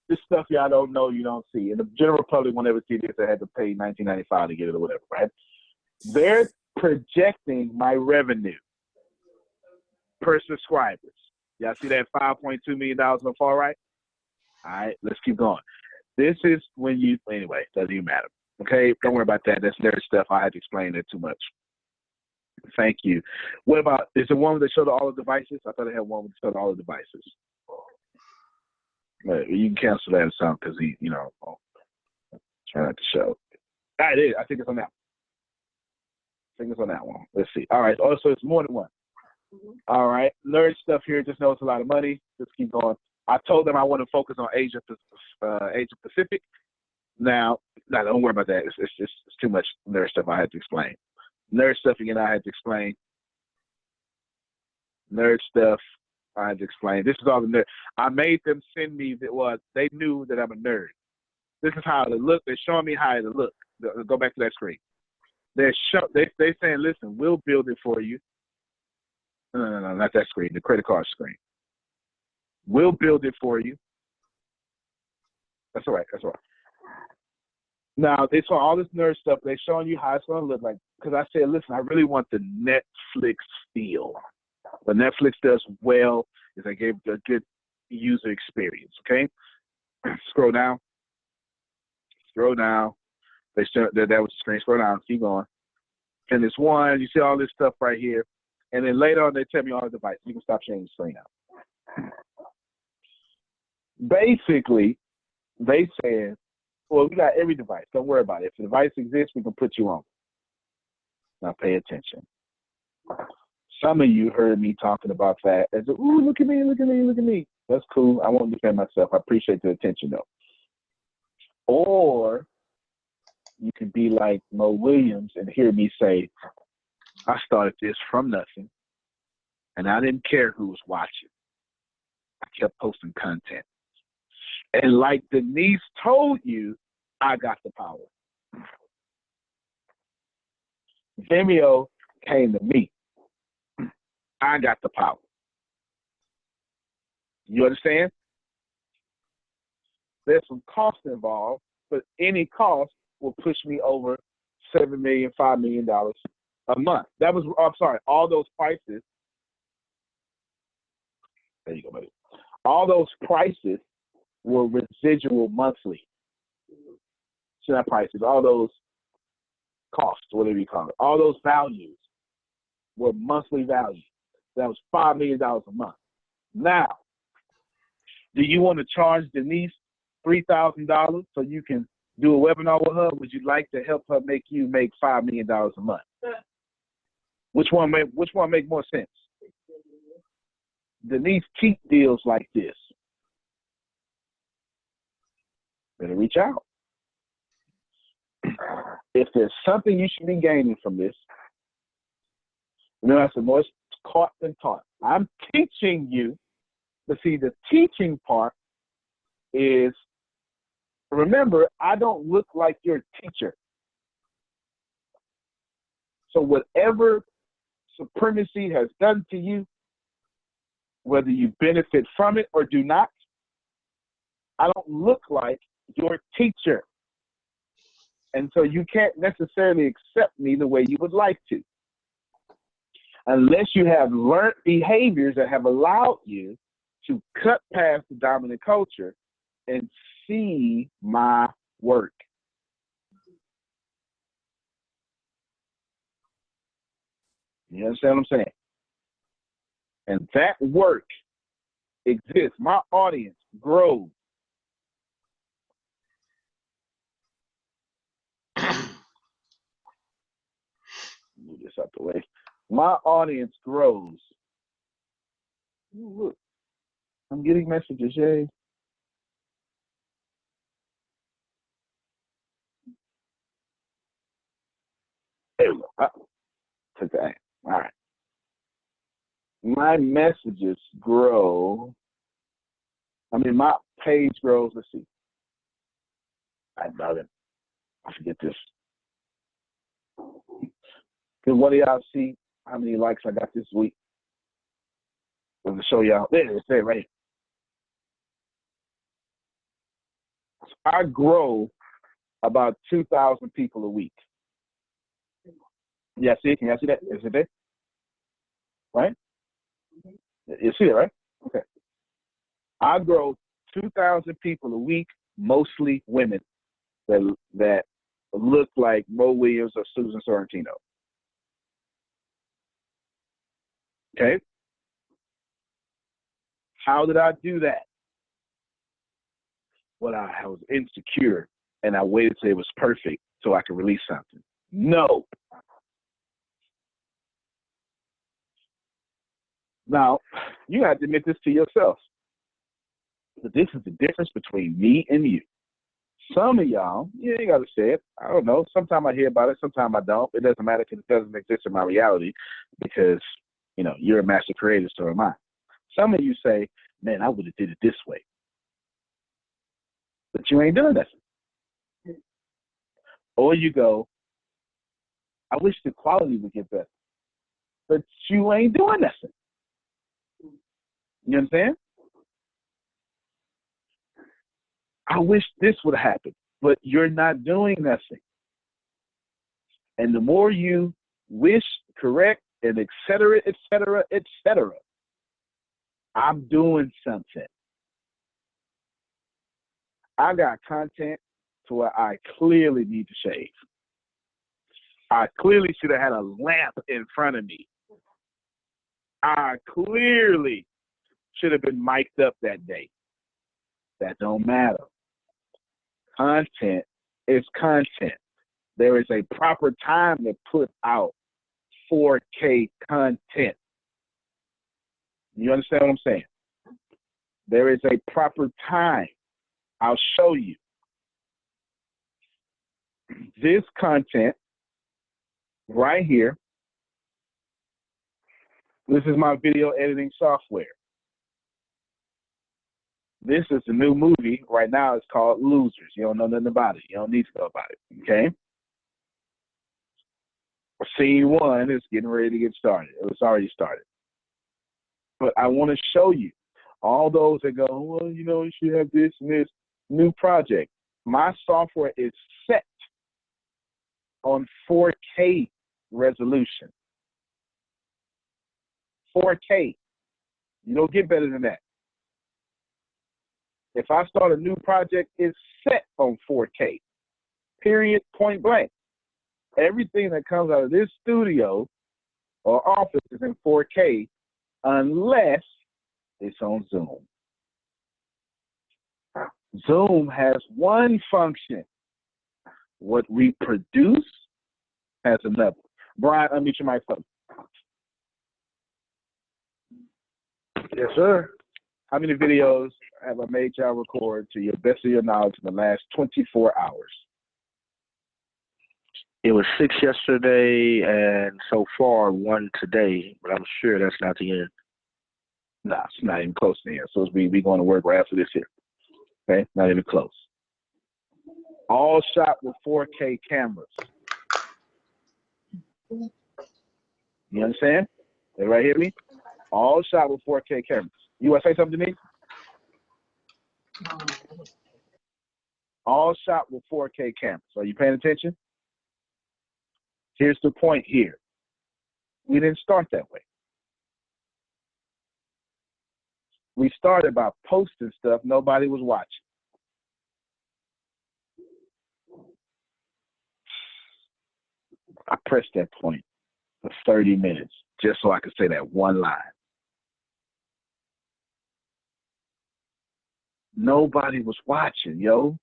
This stuff y'all don't know, you don't see. And the general public won't ever see this. I had to pay $19.95 to get it or whatever, right? They're projecting my revenue per subscribers. Y'all see that $5.2 million on the far right? All right, let's keep going. This is when you, anyway, doesn't even matter. Okay, don't worry about that. That's nerd stuff. I had to explain that too much. Thank you. What about, is the one that showed all the devices? I thought I had one that showed all the devices. But you can cancel that or something because he, you know, try not to show. Ah, it is. I think it's on that one. I think it's on that one. Let's see. All right. Oh, so it's more than one. All right. Nerd stuff here. Just know it's a lot of money. Just keep going. I told them I want to focus on Asia Pacific. Now, don't worry about that. It's too much nerd stuff I had to explain. Nerd stuff again I had to explain. Nerd stuff I had to explain. This is all the nerd. I made them send me they knew that I'm a nerd. This is how it look. They're showing me how it look. Go back to that screen. They saying, listen, we'll build it for you. No, not that screen. The credit card screen. We'll build it for you. That's all right. That's all right. Now, they saw all this nerd stuff. They're showing you how it's going to look like. Because I said, listen, I really want the Netflix feel. What Netflix does well is they gave a good user experience, okay? Scroll down. Scroll down. That was the screen. Scroll down. Keep going. And this one, you see all this stuff right here. And then later on, they tell me all the devices. You can stop sharing the screen now. Basically, they said, well, we got every device. Don't worry about it. If the device exists, we can put you on. Now pay attention. Some of you heard me talking about that as, ooh, look at me, look at me, look at me. That's cool. I won't defend myself. I appreciate the attention, though. Or you could be like Mo Williams and hear me say, I started this from nothing, and I didn't care who was watching. I kept posting content. And like Denise told you, I got the power. Vimeo came to me. I got the power. You understand? There's some cost involved, but any cost will push me over $7 million, $5 million a month. That was, I'm sorry, all those prices. There you go, buddy. All those prices were residual monthly. So not prices, all those costs, whatever you call it, all those values were monthly values. That was $5 million a month. Now, do you want to charge Denise $3,000 so you can do a webinar with her? Would you like to help her make $5 million a month? Which one make more sense? Denise keep deals like this. Better reach out. If there's something you should be gaining from this, I said, more caught than taught. I'm teaching you, but see, the teaching part is, remember, I don't look like your teacher. So whatever supremacy has done to you, whether you benefit from it or do not, I don't look like your teacher. And so you can't necessarily accept me the way you would like to. Unless you have learned behaviors that have allowed you to cut past the dominant culture and see my work. You understand what I'm saying? And that work exists. My audience grows. Move this out the way. My audience grows. Ooh, look, I'm getting messages, yay. There we go. Took that. All right. My messages grow. I mean, my page grows. Let's see. I love it. I forget this. Because what do y'all see? How many likes I got this week? I'm going to show y'all. There, it's there right here. I grow about 2,000 people a week. Yeah, see? Can y'all see that? Is it there? Right? You see it, right? Okay. I grow 2,000 people a week, mostly women that look like Mo Williams or Susan Sorrentino. Okay? How did I do that? Well, I was insecure and I waited till it was perfect so I could release something. No. Now, you have to admit this to yourself. But this is the difference between me and you. Some of y'all, you got to say it. I don't know. Sometimes I hear about it. Sometimes I don't. It doesn't matter because it doesn't exist in my reality because, you know, you're a master creator, so am I. Some of you say, man, I would have did it this way. But you ain't doing nothing. Or you go, I wish the quality would get better. But you ain't doing nothing. You understand? I wish this would have happened, but you're not doing nothing. And the more you wish, correct, and et cetera, et cetera, et cetera, I'm doing something. I got content to where I clearly need to shave. I clearly should have had a lamp in front of me. I clearly should have been mic'd up that day. That don't matter. Content is content. There is a proper time to put out 4K content. You understand what I'm saying? There is a proper time. I'll show you. This content right here, this is my video editing software. This is the new movie right now. It's called Losers. You don't know nothing about it. You don't need to know about it, okay? Scene 1 is getting ready to get started. It was already started. But I want to show you all those that go, well, you know, you should have this and this new project. My software is set on 4K resolution. 4K. You don't get better than that. If I start a new project, it's set on 4K. Period, point blank. Everything that comes out of this studio or office is in 4K unless it's on Zoom. Zoom has one function. What we produce has another. Brian, unmute your microphone. Yes, sir. How many videos have I made y'all record to your best of your knowledge in the last 24 hours? It was 6 yesterday and so far 1 today, but I'm sure that's not the end. Nah, it's not even close to the end. So we going to work right after this here. Okay, not even close. All shot with 4K cameras. You understand? They right here me? All shot with 4K cameras. You want to say something to me? All shot with 4K cameras. Are you paying attention? Here's the point here. We didn't start that way. We started by posting stuff nobody was watching. I pressed that point for 30 minutes just so I could say that one line. Nobody was watching, yo.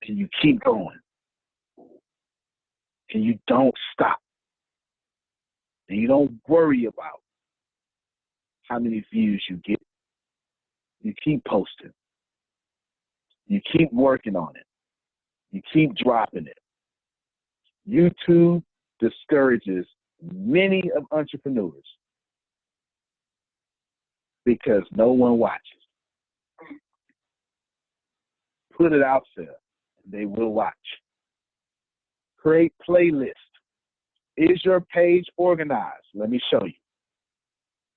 And you keep going. And you don't stop. And you don't worry about how many views you get. You keep posting. You keep working on it. You keep dropping it. YouTube discourages many of entrepreneurs because no one watches. Put it out there, and they will watch. Create playlists. Is your page organized? Let me show you.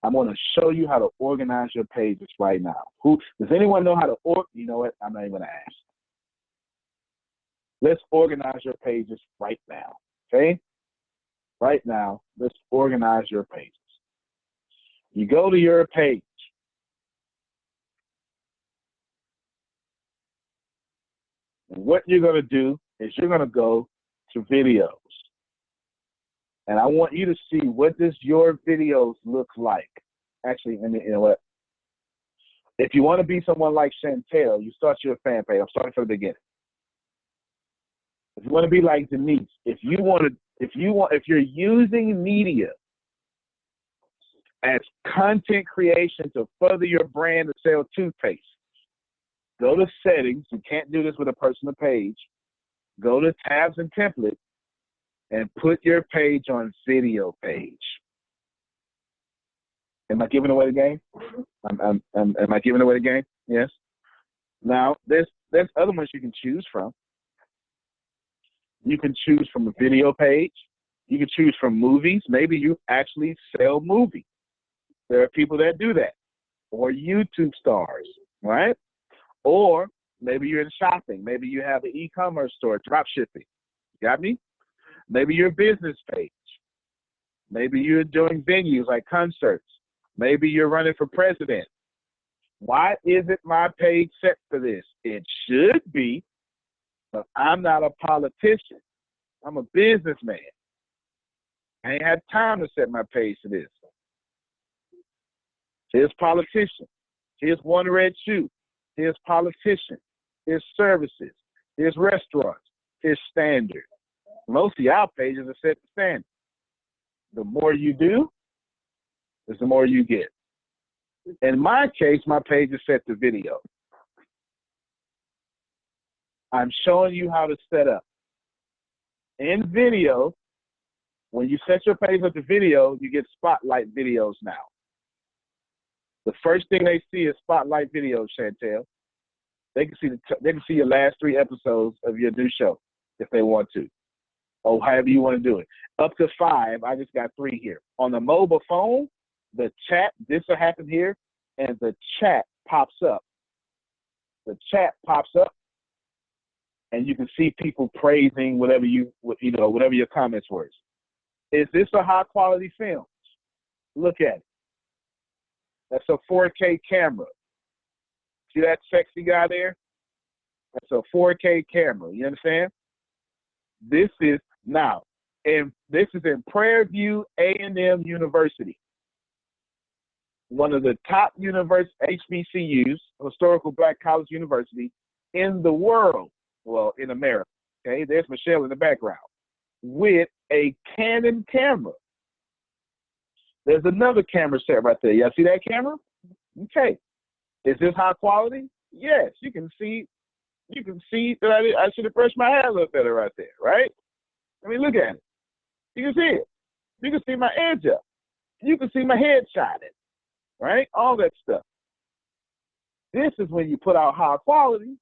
I'm going to show you how to organize your pages right now. Does anyone know how to you know what? I'm not even going to ask. Let's organize your pages right now. Okay? Right now, let's organize your pages. You go to your page. And what you're going to do is you're going to go to videos. And I want you to see, what does your videos look like? Actually, you know what? If you want to be someone like Chantel, you start your fan page. I'm starting from the beginning. If you want to be like Denise, if you're using media as content creation to further your brand to sell toothpaste, go to settings. You can't do this with a personal page. Go to tabs and templates and put your page on video page. Am I giving away the game? Am I giving away the game? Yes. Now, there's other ones you can choose from. You can choose from a video page. You can choose from movies. Maybe you actually sell movies. There are people that do that. Or YouTube stars, right? Or maybe you're in shopping. Maybe you have an e-commerce store, drop shipping. Got me? Maybe your business page. Maybe you're doing venues like concerts. Maybe you're running for president. Why isn't my page set for this? It should be, but I'm not a politician. I'm a businessman. I ain't had time to set my page to this. Here's politician. Here's one red shoe. Here's politician. Here's services. Here's restaurants. Here's standard. Most of y'all pages are set to standard. The more you do, is the more you get. In my case, my page is set to video. I'm showing you how to set up. In video, when you set your page up to video, you get spotlight videos now. The first thing they see is spotlight videos, Chantel. They can see your last 3 episodes of your new show if they want to. Or however you want to do it. Up to 5, I just got 3 here. On the mobile phone, the chat, this will happen here, and the chat pops up. The chat pops up, and you can see people praising whatever your comments were. Is this a high quality film? Look at it. That's a 4K camera. See that sexy guy there? That's a 4K camera. You understand? This is now, and this is in Prairie View A&M University, one of the top HBCUs, historical black college university in the world. Well, in America. Okay, there's Michelle in the background with a Canon camera. There's another camera set right there. Y'all see that camera? Okay. Is this high quality? Yes. You can see that I should have brushed my hair a little better right there, right? I mean, look at it. You can see it. You can see my edge up. You can see my head shining, right? All that stuff. This is when you put out high quality,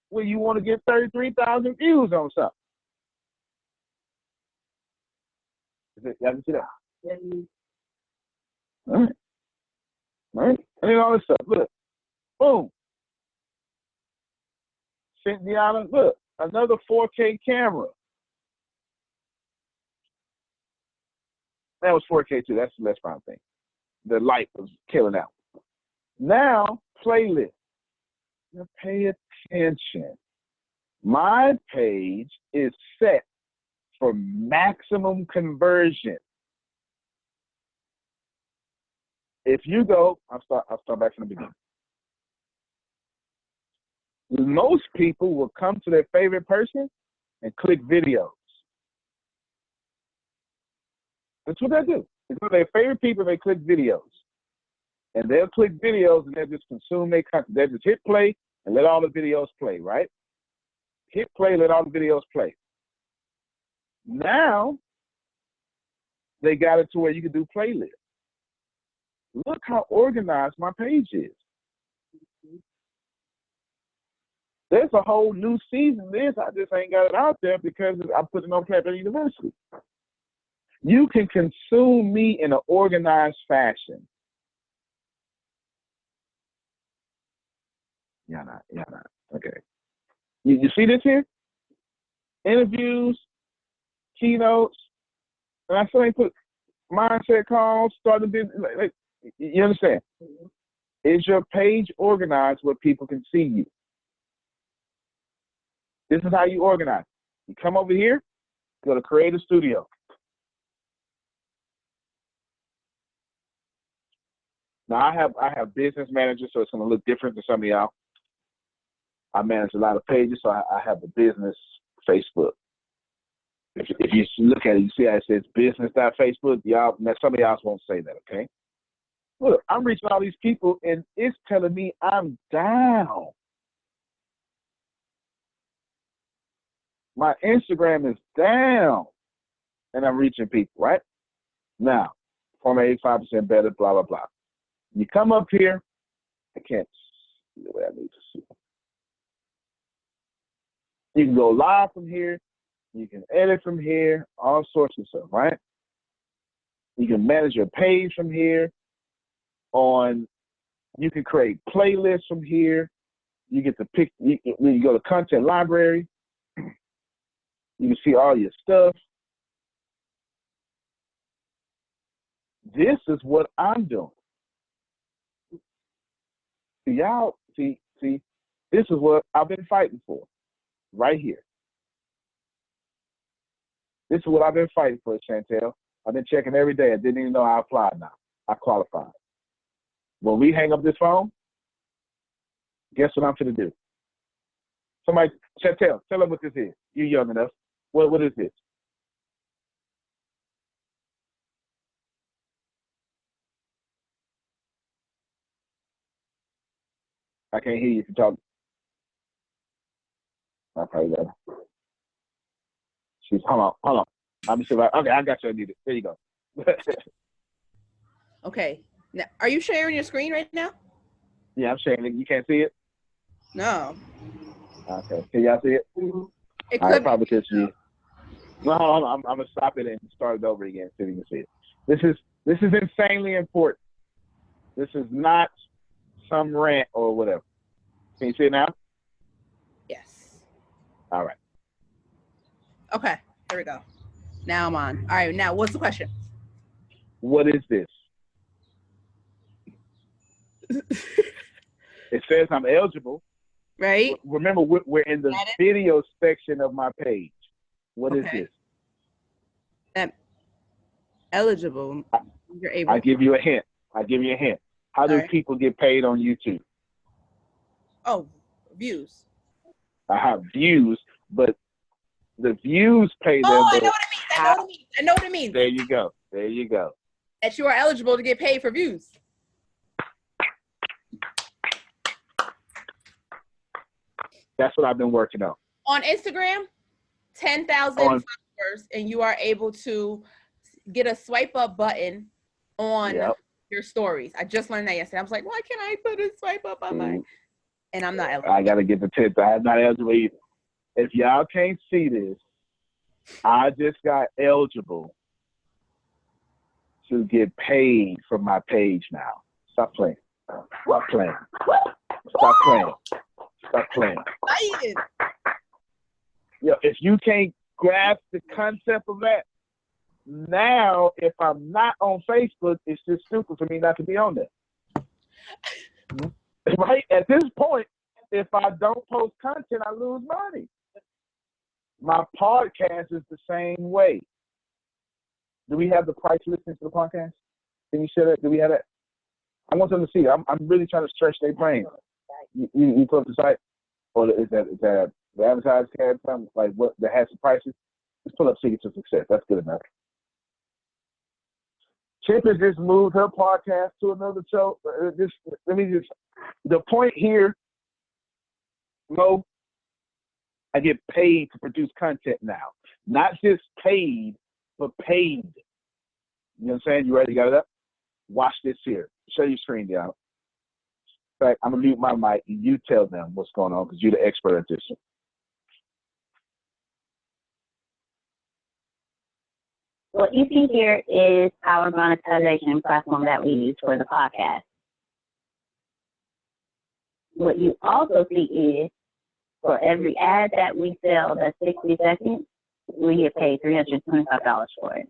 when you want to get 33,000 views on something. Y'all can see that? All right. All right. And then all this stuff. Look. Boom. Cynthia, look. Another 4K camera. That was 4K too. That's the less prime thing. The light was killing out. Now, playlist. Now pay attention. My page is set for maximum conversion. If you go, I'll start back from the beginning. Most people will come to their favorite person and click videos. That's what they do. They go to their favorite people, they click videos. And they'll click videos and they'll just consume their content. They'll just hit play and let all the videos play, right? Hit play, let all the videos play. Now, they got it to where you can do playlists. Look how organized my page is. There's a whole new season. I just ain't got it out there because I'm putting on Masterplan University. You can consume me in an organized fashion. Yeah, not. Okay. You see this here? Interviews, keynotes, and I still ain't put mindset calls, starting business. Like, you understand? Is your page organized where people can see you? This is how you organize. You come over here, go to Creative Studio. Now I have business managers, so it's going to look different than some of y'all. I manage a lot of pages, so I have a business Facebook. If you look at it, you see how it says business.facebook. Y'all, now some of y'all won't say that, okay? Look, I'm reaching all these people, and it's telling me I'm down. My Instagram is down, and I'm reaching people, right? Now, from 85% better, blah, blah, blah. You come up here, I can't see the way I need to see. You can go live from here. You can edit from here, all sorts of stuff, right? You can manage your page from here. You can create playlists from here. You get to pick, you go to content library. You can see all your stuff. This is what I'm doing. Y'all, see, this is what I've been fighting for, right here. This is what I've been fighting for, Chantel. I've been checking every day. I didn't even know I applied now. I qualified. When we hang up this phone, guess what I'm going to do? Somebody, Chantel, tell them what this is. You're young enough. What is this? I can't hear you if you talk. I probably got her. She's, hold on. I'm just about, okay, I got you. I need it. There you go. Okay. Now, are you sharing your screen right now? Yeah, I'm sharing it. You can't see it? No. Okay. Can y'all see it? It All could right, probably because you. No, hold on. I'm gonna stop it and start it over again so you can see it. This is insanely important. This is not some rant or whatever. Can you see it now? Yes. All right. Okay. Here we go. Now I'm on. All right. Now, what's the question? What is this? It says I'm eligible. Right. Remember, we're in the video section of my page. What is this? Eligible. You're able. I give you a hint. How do people get paid on YouTube? Oh, views. I have views, but the views pay them. Oh, I know what it means. There you go. That you are eligible to get paid for views. That's what I've been working on. On Instagram, 10,000 followers, and you are able to get a swipe up button on your stories. I just learned that yesterday. I was like, why can't I put a swipe up on mine? And I'm not eligible. I got to get the tips. I'm not eligible either. If y'all can't see this, I just got eligible to get paid for my page now. Stop playing. Yo, if you can't grasp the concept of that, now if I'm not on Facebook, it's just stupid for me not to be on there. Right? At this point, if I don't post content, I lose money. My podcast is the same way. Do we have the price listing for the podcast? Can you share that? Do we have that? I want them to see it. I'm really trying to stretch their brain. You put up the site, or is that the advertised ad something like what that has the prices? Just pull up Secret to Success. That's good enough. Chip has just moved her podcast to another show. The point here, Mo, I get paid to produce content now. Not just paid, but paid. You know what I'm saying? You ready? You got it up? Watch this here. Show your screen down. In fact, I'm going to mute my mic and you tell them what's going on because you're the expert at this. What you see here is our monetization platform that we use for the podcast. What you also see is for every ad that we sell that's 60 seconds, we get paid $325 for it.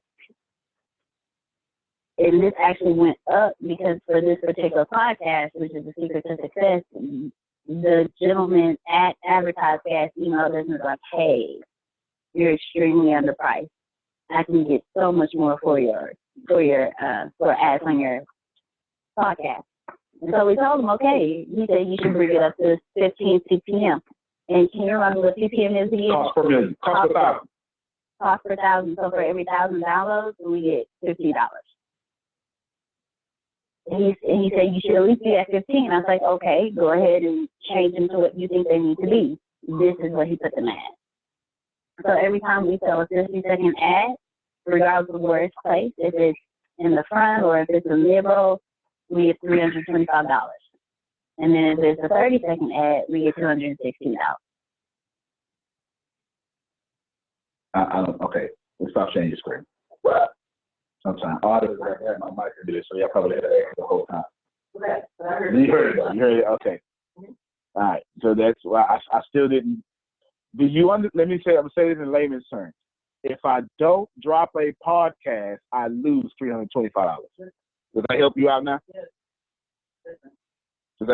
And this actually went up because for this particular podcast, which is the Secret to Success, the gentleman at Advertise Gas emailed us and was like, hey, you're extremely underpriced. I can get so much more for ads on your podcast. And so we told him, okay. He said you should bring it up to 15 CPM. And can you remember what CPM is again? Cost per million. Cost per thousand. Cost per thousand. So for every 1,000 downloads, we get $50. And he said you should at least be at 15. I was like, okay, go ahead and change them to what you think they need to be. This is what he put them at. So every time we sell a 50-second ad, regardless of where it's placed, if it's in the front or if it's in the middle, we get $325. And then if it's a 30-second ad, we get $216. Okay, let's stop sharing your screen. Sometimes auditors have my mic to do this, so y'all probably had to ask the whole time. You heard it. You heard it. Okay. All right. So that's why I still didn't. Do you let me say? I'm gonna say this in layman's terms. If I don't drop a podcast, I lose $325. Does that help you out now? Does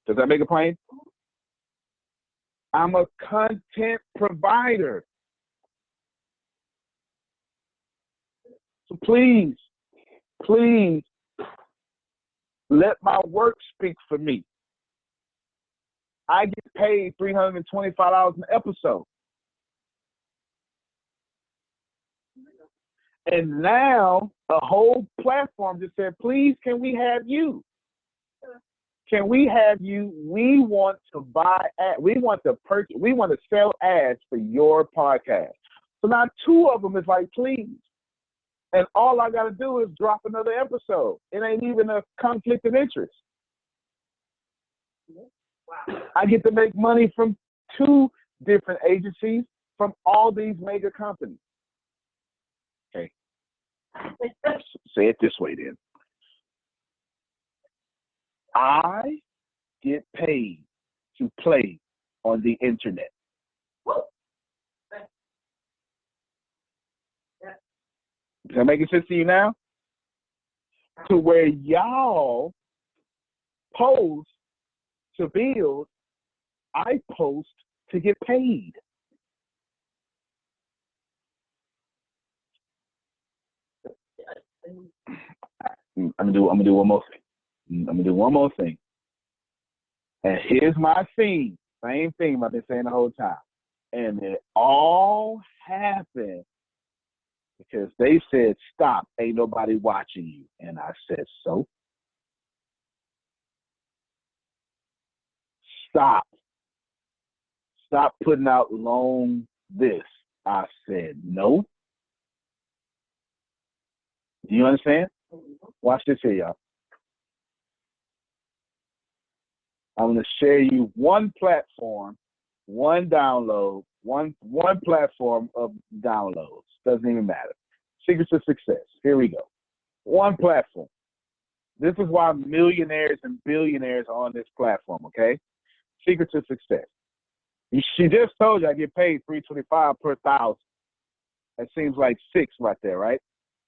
that make it plain? I'm a content provider. So please let my work speak for me. I get paid $325 an episode. And now a whole platform just said, please, can we have you? Can we have you? We want to buy ads. We want to purchase. We want to sell ads for your podcast. So now two of them is like, please. And all I got to do is drop another episode. It ain't even a conflict of interest. I get to make money from two different agencies from all these mega companies. Okay. Say it this way then. I get paid to play on the internet. Is that making sense to you now? To where y'all post to build, I post to get paid. I'm gonna do one more thing. I'm gonna do one more thing. And here's my theme. Same theme I've been saying the whole time. And it all happened because they said, stop, ain't nobody watching you. And I said, so? Stop putting out long this. I said, no. Do you understand? Watch this here, y'all. I'm going to share you one platform, one download, one platform of downloads. Doesn't even matter. Secrets of Success. Here we go. One platform. This is why millionaires and billionaires are on this platform, okay? Secrets of Success. She just told you I get paid $325 per 1,000. That seems like 6 right there, right?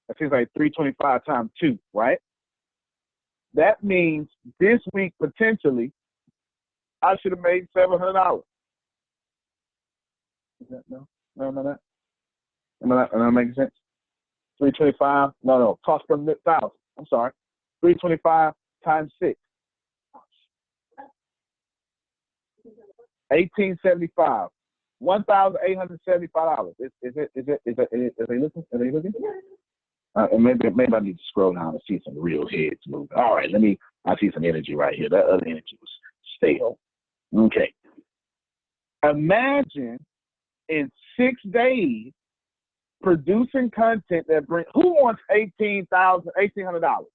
That seems like 325 times 2, right? That means this week, potentially, I should have made $700. Is that no? Am I not making sense? 325? No, cost per 1,000. I'm sorry. 325 times 6. 1875. $1,875. Is they looking? Are they looking? Maybe I need to scroll down and see some real heads moving. All right, I see some energy right here. That other energy was stale. Okay. Imagine in 6 days producing content that brings, who wants $1,800?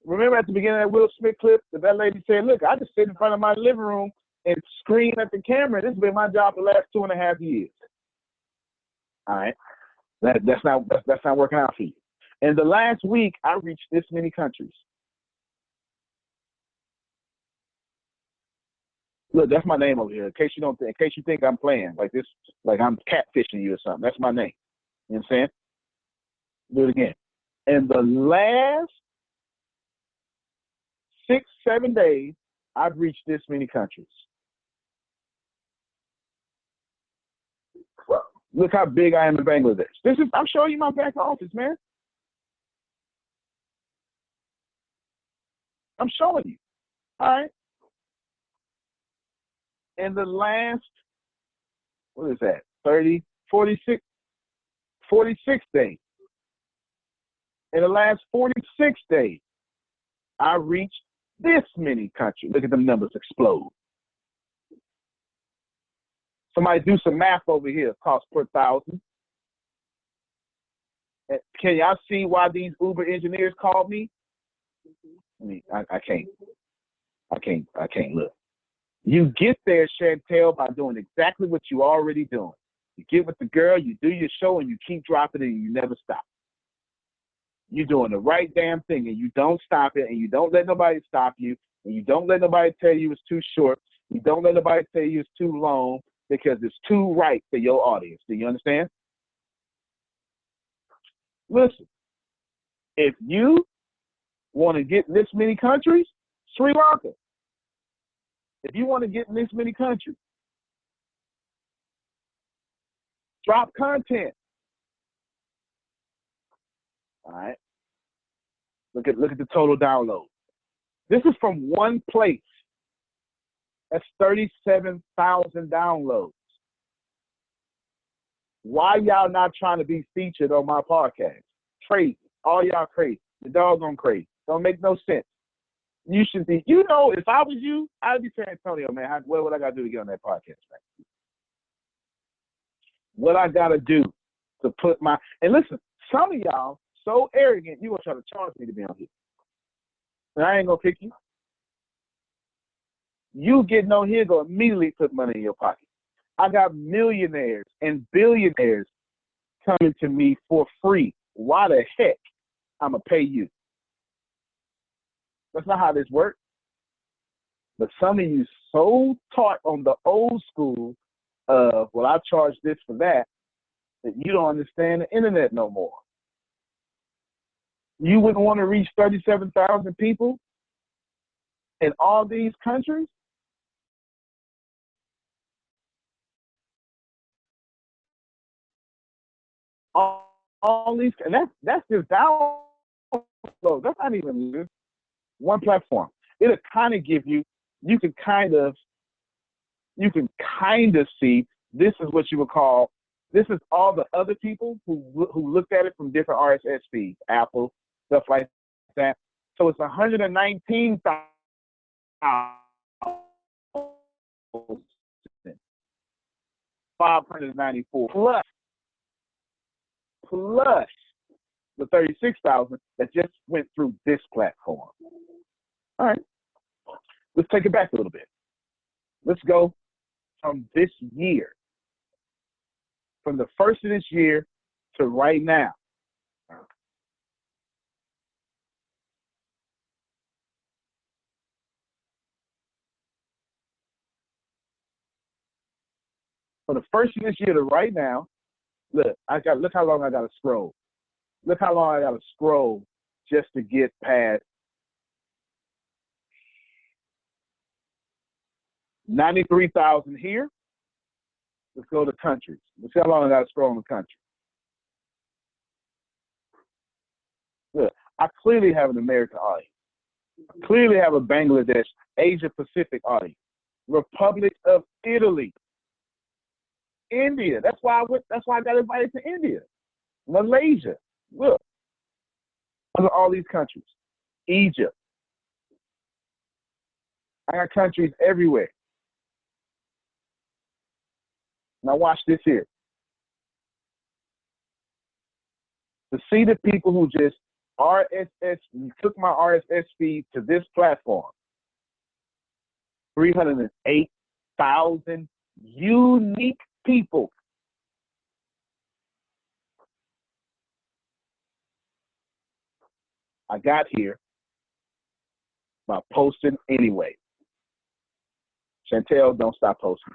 Remember at the beginning of that Will Smith clip that lady said, look, I just sit in front of my living room and scream at the camera. This has been my job for the last 2.5 years. All right. That's not working out for you. In the last week, I reached this many countries. Look, that's my name over here. In case you think I'm playing like this, like I'm catfishing you or something. That's my name. You know what I'm saying? Do it again. In the last 6-7 days, I've reached this many countries. Look how big I am in Bangladesh. I'm showing you my back office, man. I'm showing you. All right. In the last, what is that? 46 days. In the last 46 days, I reached this many countries. Look at them numbers explode. Somebody do some math over here. Cost per 1,000. Can y'all see why these Uber engineers called me? I mean, I can't look. You get there, Chantel, by doing exactly what you already doing. You get with the girl, you do your show, and you keep dropping it, and you never stop. You're doing the right damn thing, and you don't stop it, and you don't let nobody stop you, and you don't let nobody tell you it's too short. You don't let nobody tell you it's too long, because it's too right for your audience. Do you understand? Listen, if you want to get in this many countries, Sri Lanka. If you want to get in this many countries, drop content. All right. Look at the total download. This is from one place. That's 37,000 downloads. Why y'all not trying to be featured on my podcast? Crazy. All y'all crazy. The doggone crazy. Don't make no sense. You should be, if I was you, I'd be saying, Antonio, man, what I got to do to get on that podcast, man? What I got to do to put and listen, some of y'all so arrogant, you gonna try to charge me to be on here. And I ain't gonna pick you. You getting on here gonna immediately put money in your pocket. I got millionaires and billionaires coming to me for free. Why the heck I'm gonna pay you? That's not how this works. But some of you so taught on the old school of, well, I charge this for that you don't understand the internet no more. You wouldn't want to reach 37,000 people in all these countries? All these, and that's just download. That's not even one platform. It'll kind of give you, you can kind of see, this is what you would call, this is all the other people who looked at it from different RSS feeds, Apple, stuff like that. So it's 119,594 plus the 36,000 that just went through this platform. All right, let's take it back a little bit. Let's go from this year, from the first of this year to right now. From the first of this year to right now, look how long I got to scroll. Look how long I got to scroll just to get past 93,000 here. Let's go to countries. Let's see how long I got to scroll in the country. Look, I clearly have an American audience. I clearly have a Bangladesh, Asia Pacific audience. Republic of Italy. India. That's why I got invited to India. Malaysia. Look. Look at all these countries. Egypt. I got countries everywhere. Now watch this here. To see the people who just took my RSS feed to this platform. 308,000 unique people. I got here by posting anyway. Chantel, don't stop posting.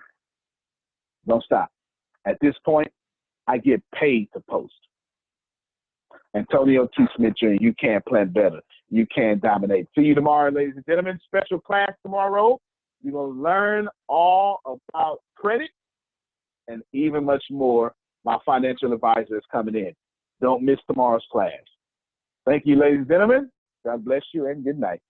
Don't stop. At this point, I get paid to post. Antonio T. Smith Jr., you can plan better. You can dominate. See you tomorrow, ladies and gentlemen. Special class tomorrow. You're going to learn all about credit and even much more. My financial advisor is coming in. Don't miss tomorrow's class. Thank you, ladies and gentlemen. God bless you and good night.